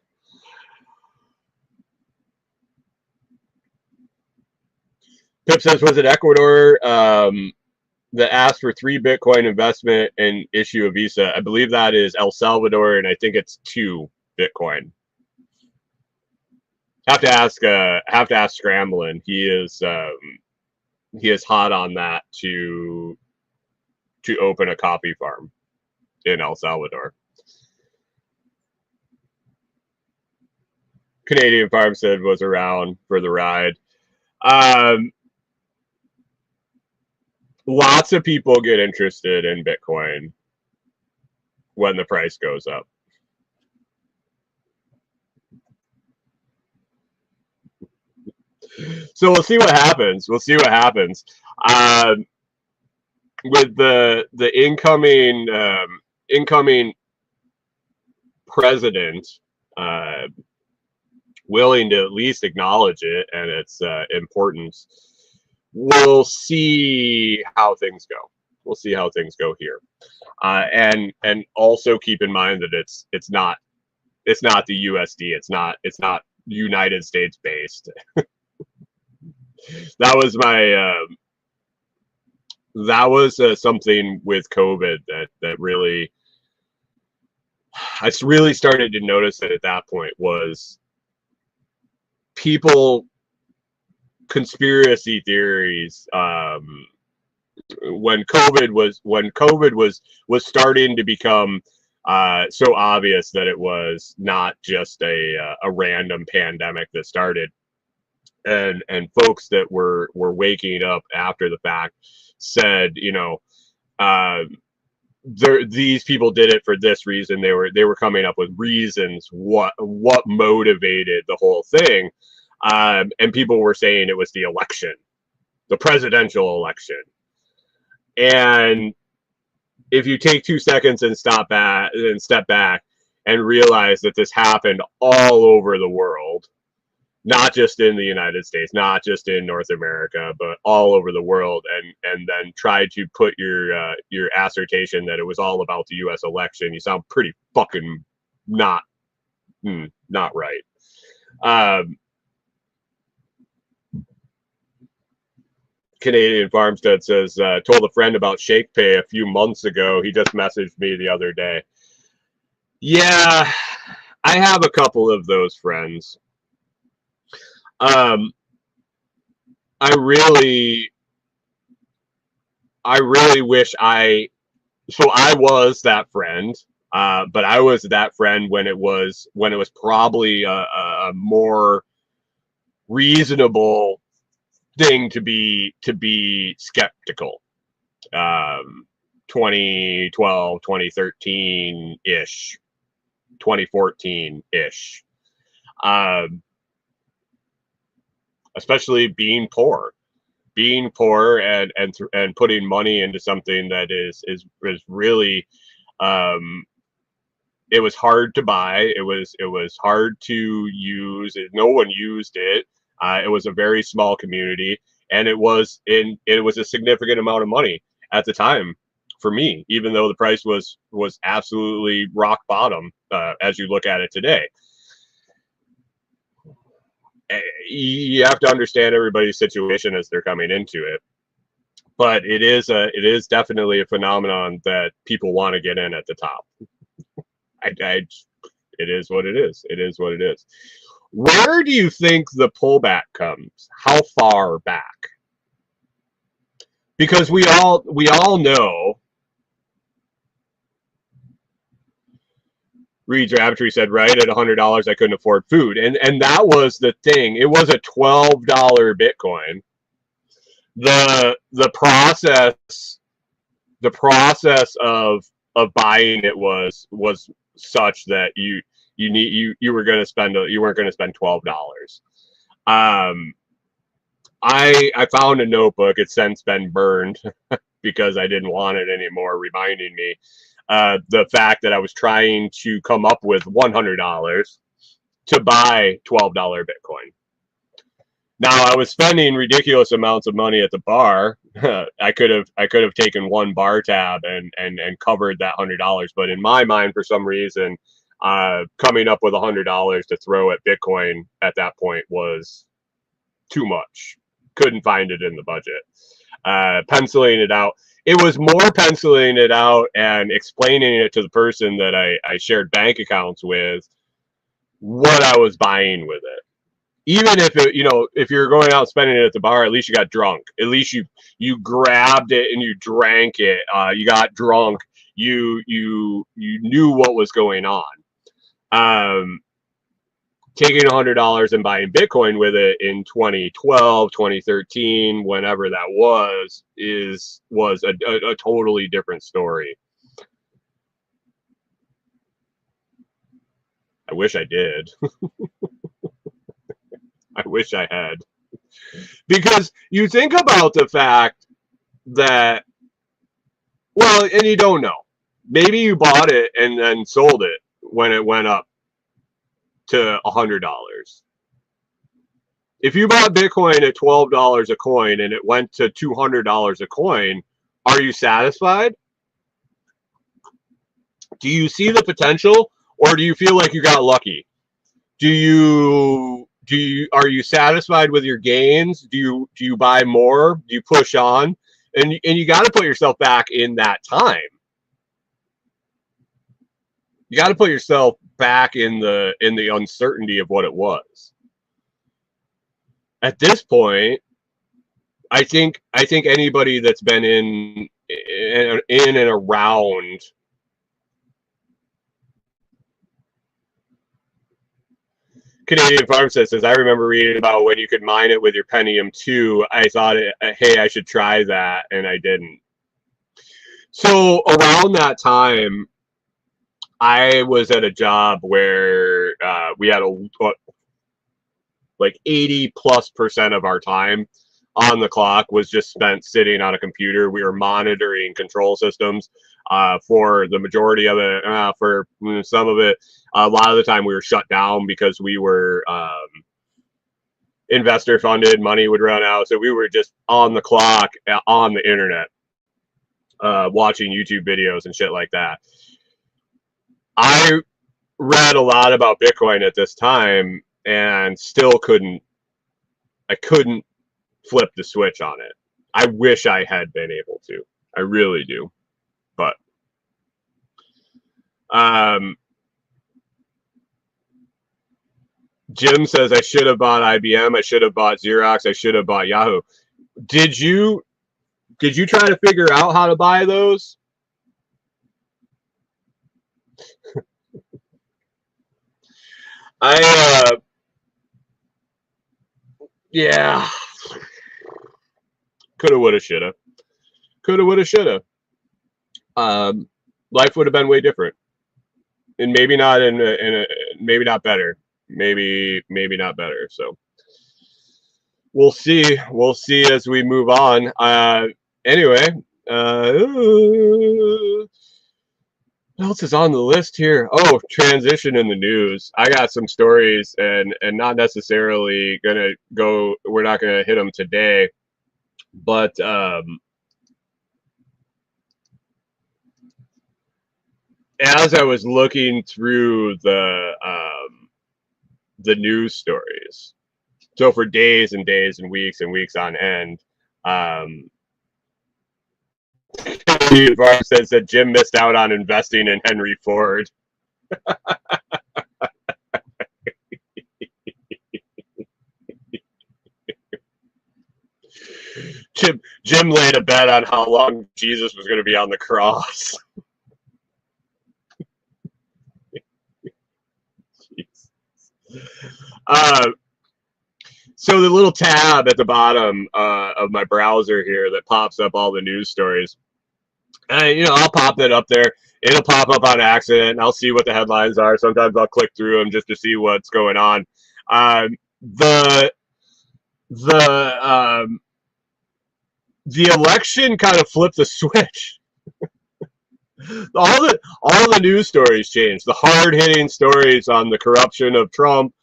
S1: Pip says, was it Ecuador that asked for 3 Bitcoin investment and issue a visa? I believe that is El Salvador, and I think it's 2 Bitcoin. Have to ask Scramblin'. He is hot on that to open a coffee farm in El Salvador. Canadian Farmstead was around for the ride. Lots of people get interested in Bitcoin when the price goes up. So we'll see what happens. We'll see what happens with the incoming president willing to at least acknowledge it and its importance. We'll see how things go. We'll see how things go here, and also keep in mind that it's not the USD. It's not United States based. That was my something with COVID that really I really started to notice it at that point was people conspiracy theories when COVID was starting to become so obvious that it was not just a random pandemic that started, and folks that were waking up after the fact said, you know, these people did it for this reason. They were coming up with reasons what motivated the whole thing. And people were saying it was the election, the presidential election. And if you take 2 seconds and step back and realize that this happened all over the world, not just in the United States, not just in North America, but all over the world, and then try to put your assertion that it was all about the U.S. election, you sound pretty fucking not right. Canadian Farmstead says, told a friend about ShakePay a few months ago. He just messaged me the other day. Yeah, I have a couple of those friends. I really wish I was that friend, but I was that friend when it was probably a more reasonable thing to be skeptical. 2012, 2013 ish, 2014 ish. Especially being poor and putting money into something that is really, it was hard to buy. It was hard to use. No one used it. It was a very small community, and it was a significant amount of money at the time for me, even though the price was absolutely rock bottom as you look at it today. you have to understand everybody's situation as they're coming into it. But it is definitely a phenomenon that people want to get in at the top. It is what it is. It is what it is. Where do you think the pullback comes? How far back? Because we all know. Reed's Rabbitry said, right at $100, I couldn't afford food, and that was the thing. It was a $12 Bitcoin. The process of buying it was such that you were going to spend you weren't going to spend $12. I found a notebook. It's since been burned because I didn't want it anymore, reminding me the fact that I was trying to come up with $100 to buy $12 Bitcoin. Now I was spending ridiculous amounts of money at the bar. I could have taken one bar tab and covered that $100, but in my mind, for some reason, coming up with $100 to throw at Bitcoin at that point was too much. Couldn't find it in the budget. Penciling it out. It was more penciling it out and explaining it to the person that I shared bank accounts with what I was buying with it. Even if it, if you're going out spending it at the bar, at least you got drunk. At least you grabbed it and you drank it. You got drunk. You knew what was going on. Taking $100 and buying Bitcoin with it in 2012, 2013, whenever that was a totally different story. I wish I did. I wish I had. Because you think about the fact that, well, and you don't know. Maybe you bought it and then sold it when it went up to $100. If you bought Bitcoin at $12 a coin and it went to $200 a coin, are you satisfied? Do you see the potential, or do you feel like you got lucky? Are you satisfied with your gains? Do you buy more? Do you push on? And you got to put yourself back in that time. You got to put yourself back in the uncertainty of what it was. At this point, I think anybody that's been in and around Canadian Farm says, I remember reading about when you could mine it with your Pentium 2. I thought, hey, I should try that, and I didn't. So around that time, I was at a job where we had like 80+% of our time on the clock was just spent sitting on a computer. We were monitoring control systems for the majority of it. For some of it, a lot of the time we were shut down because we were investor funded. Money would run out, so we were just on the clock on the internet, watching YouTube videos and shit like that. I read a lot about Bitcoin at this time and still couldn't flip the switch on it. I wish I had been able to. I really do. But Jim says, I should have bought IBM, I should have bought Xerox, I should have bought Yahoo. Did you try to figure out how to buy those? Yeah. Coulda, woulda, shoulda. Coulda, woulda, shoulda. Life would have been way different, and maybe not maybe not better. Maybe not better. So we'll see. We'll see as we move on. Anyway, what else is on the list here? Oh, transition in the news. I got some stories, and not necessarily gonna go. We're not gonna hit them today, but as I was looking through the news stories, So for days and days and weeks on end, says that Jim missed out on investing in Henry Ford. Jim laid a bet on how long Jesus was going to be on the cross. So the little tab at the bottom of my browser here that pops up all the news stories, I'll pop that up there. It'll pop up on accident, and I'll see what the headlines are. Sometimes I'll click through them just to see what's going on. The election kind of flipped the switch. all the news stories changed. The hard hitting stories on the corruption of Trump.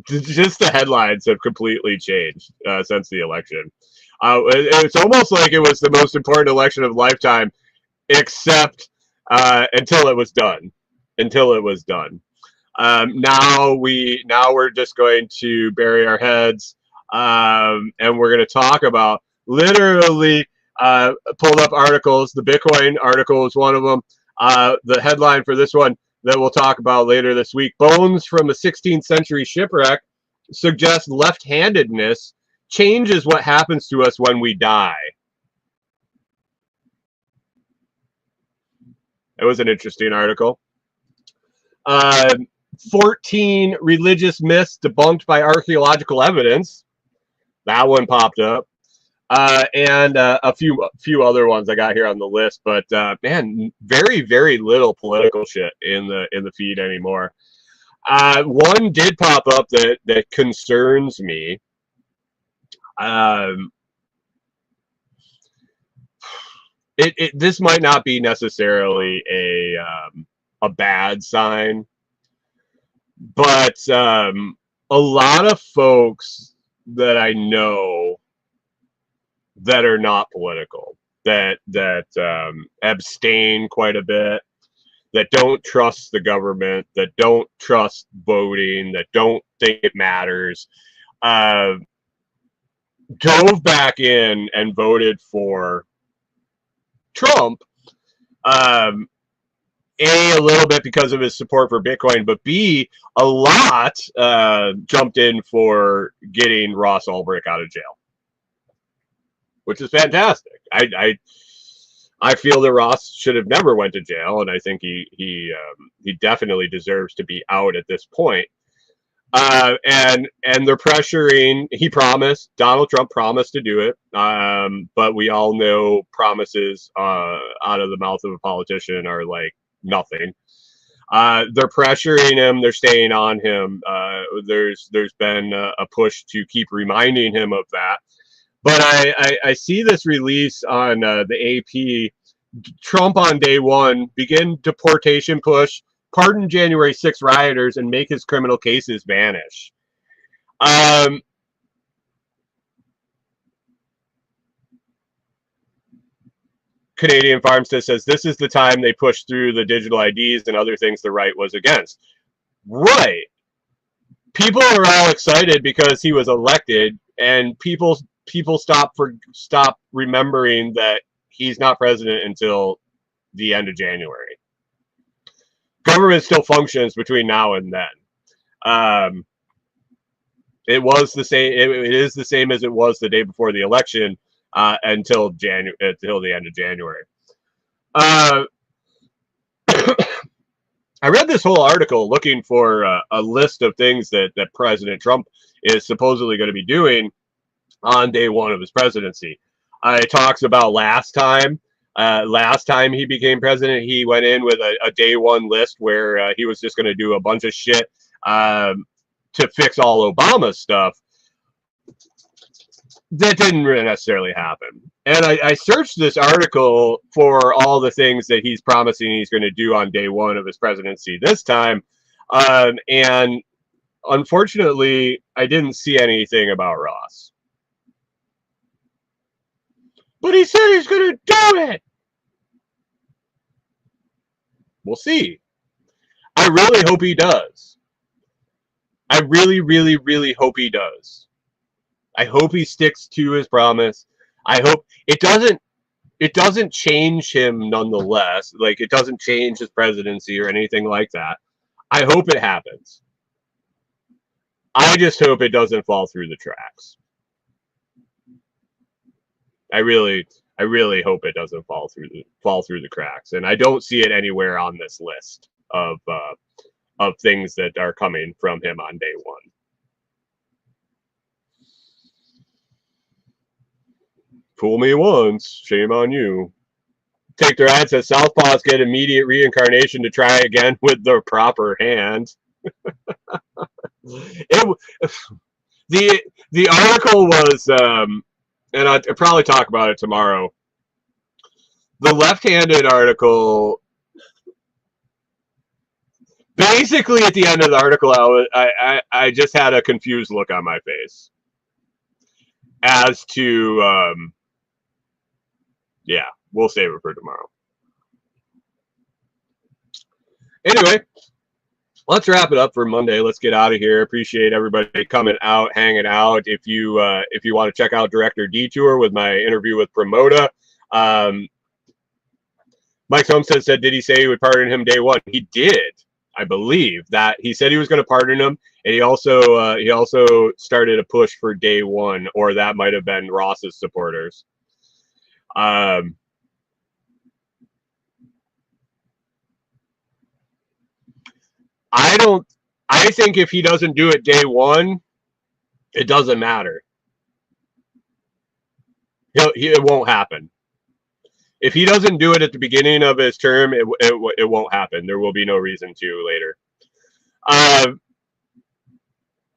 S1: Just the headlines have completely changed since the election. It's almost like it was the most important election of a lifetime, except until it was done. Now we're just going to bury our heads, and we're going to talk about literally pulled up articles. The Bitcoin article is one of them. The headline for this one that we'll talk about later this week: bones from a 16th century shipwreck suggest left-handedness changes what happens to us when we die. It was an interesting article. 14 religious myths debunked by archaeological evidence. That one popped up. And a few other ones I got here on the list, but man, very, very little political shit in the feed anymore. One did pop up that concerns me. This might not be necessarily a bad sign, but a lot of folks that I know that are not political, that abstain quite a bit, that don't trust the government, that don't trust voting, that don't think it matters, dove back in and voted for Trump. A little bit because of his support for Bitcoin, but B, a lot jumped in for getting Ross Ulbricht out of jail, which is fantastic. I feel that Ross should have never went to jail, and I think he definitely deserves to be out at this point. And they're pressuring. Donald Trump promised to do it, but we all know promises out of the mouth of a politician are like nothing. They're pressuring him. They're staying on him. There's been a push to keep reminding him of that. But I see this release on the AP. Trump on day one, begin deportation push, pardon January 6 rioters, and make his criminal cases vanish. Canadian Farmstead says this is the time they push through the digital IDs and other things the right was against. Right. People are all excited because he was elected, and people stop remembering that he's not president until the end of January. Government still functions between now and then. It was the same. It is the same as it was the day before the election until the end of January. I read this whole article looking for a list of things that President Trump is supposedly going to be doing on day one of his presidency. It talks about last time he became president, he went in with a day one list where he was just going to do a bunch of shit to fix all Obama's stuff. That didn't really necessarily happen. And I searched this article for all the things that he's promising he's going to do on day one of his presidency this time. And unfortunately, I didn't see anything about Ross. But he said he's going to do it. We'll see. I really hope he does. I really, really, really hope he does. I hope he sticks to his promise. I hope it doesn't change him nonetheless. Like, it doesn't change his presidency or anything like that. I hope it happens. I just hope it doesn't fall through the tracks. I really hope it doesn't fall through the cracks, and I don't see it anywhere on this list of things that are coming from him on day one. Fool me once, shame on you. Take their ad says Southpaws get immediate reincarnation to try again with the proper hand. The article was, and I'll probably talk about it tomorrow. The left-handed article, basically at the end of the article, I just had a confused look on my face as to, yeah, we'll save it for tomorrow. Anyway, let's wrap it up for Monday. Let's get out of here. Appreciate everybody coming out, hanging out. If you want to check out Director Detour with my interview with Promoda, Mike Homestead said, did he say he would pardon him day one? He did, I believe. That he said he was going to pardon him, and he also started a push for day one, or that might have been Ross's supporters. I think if he doesn't do it day one, it doesn't matter. It won't happen. If he doesn't do it at the beginning of his term, it won't happen. There will be no reason to later.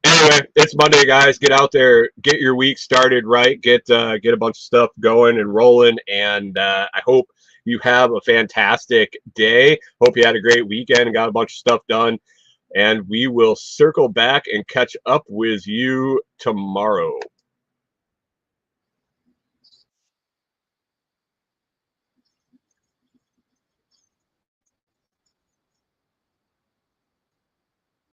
S1: Anyway, it's Monday, guys. Get out there, get your week started right, get a bunch of stuff going and rolling, and I hope you have a fantastic day. Hope you had a great weekend and got a bunch of stuff done. And we will circle back and catch up with you tomorrow.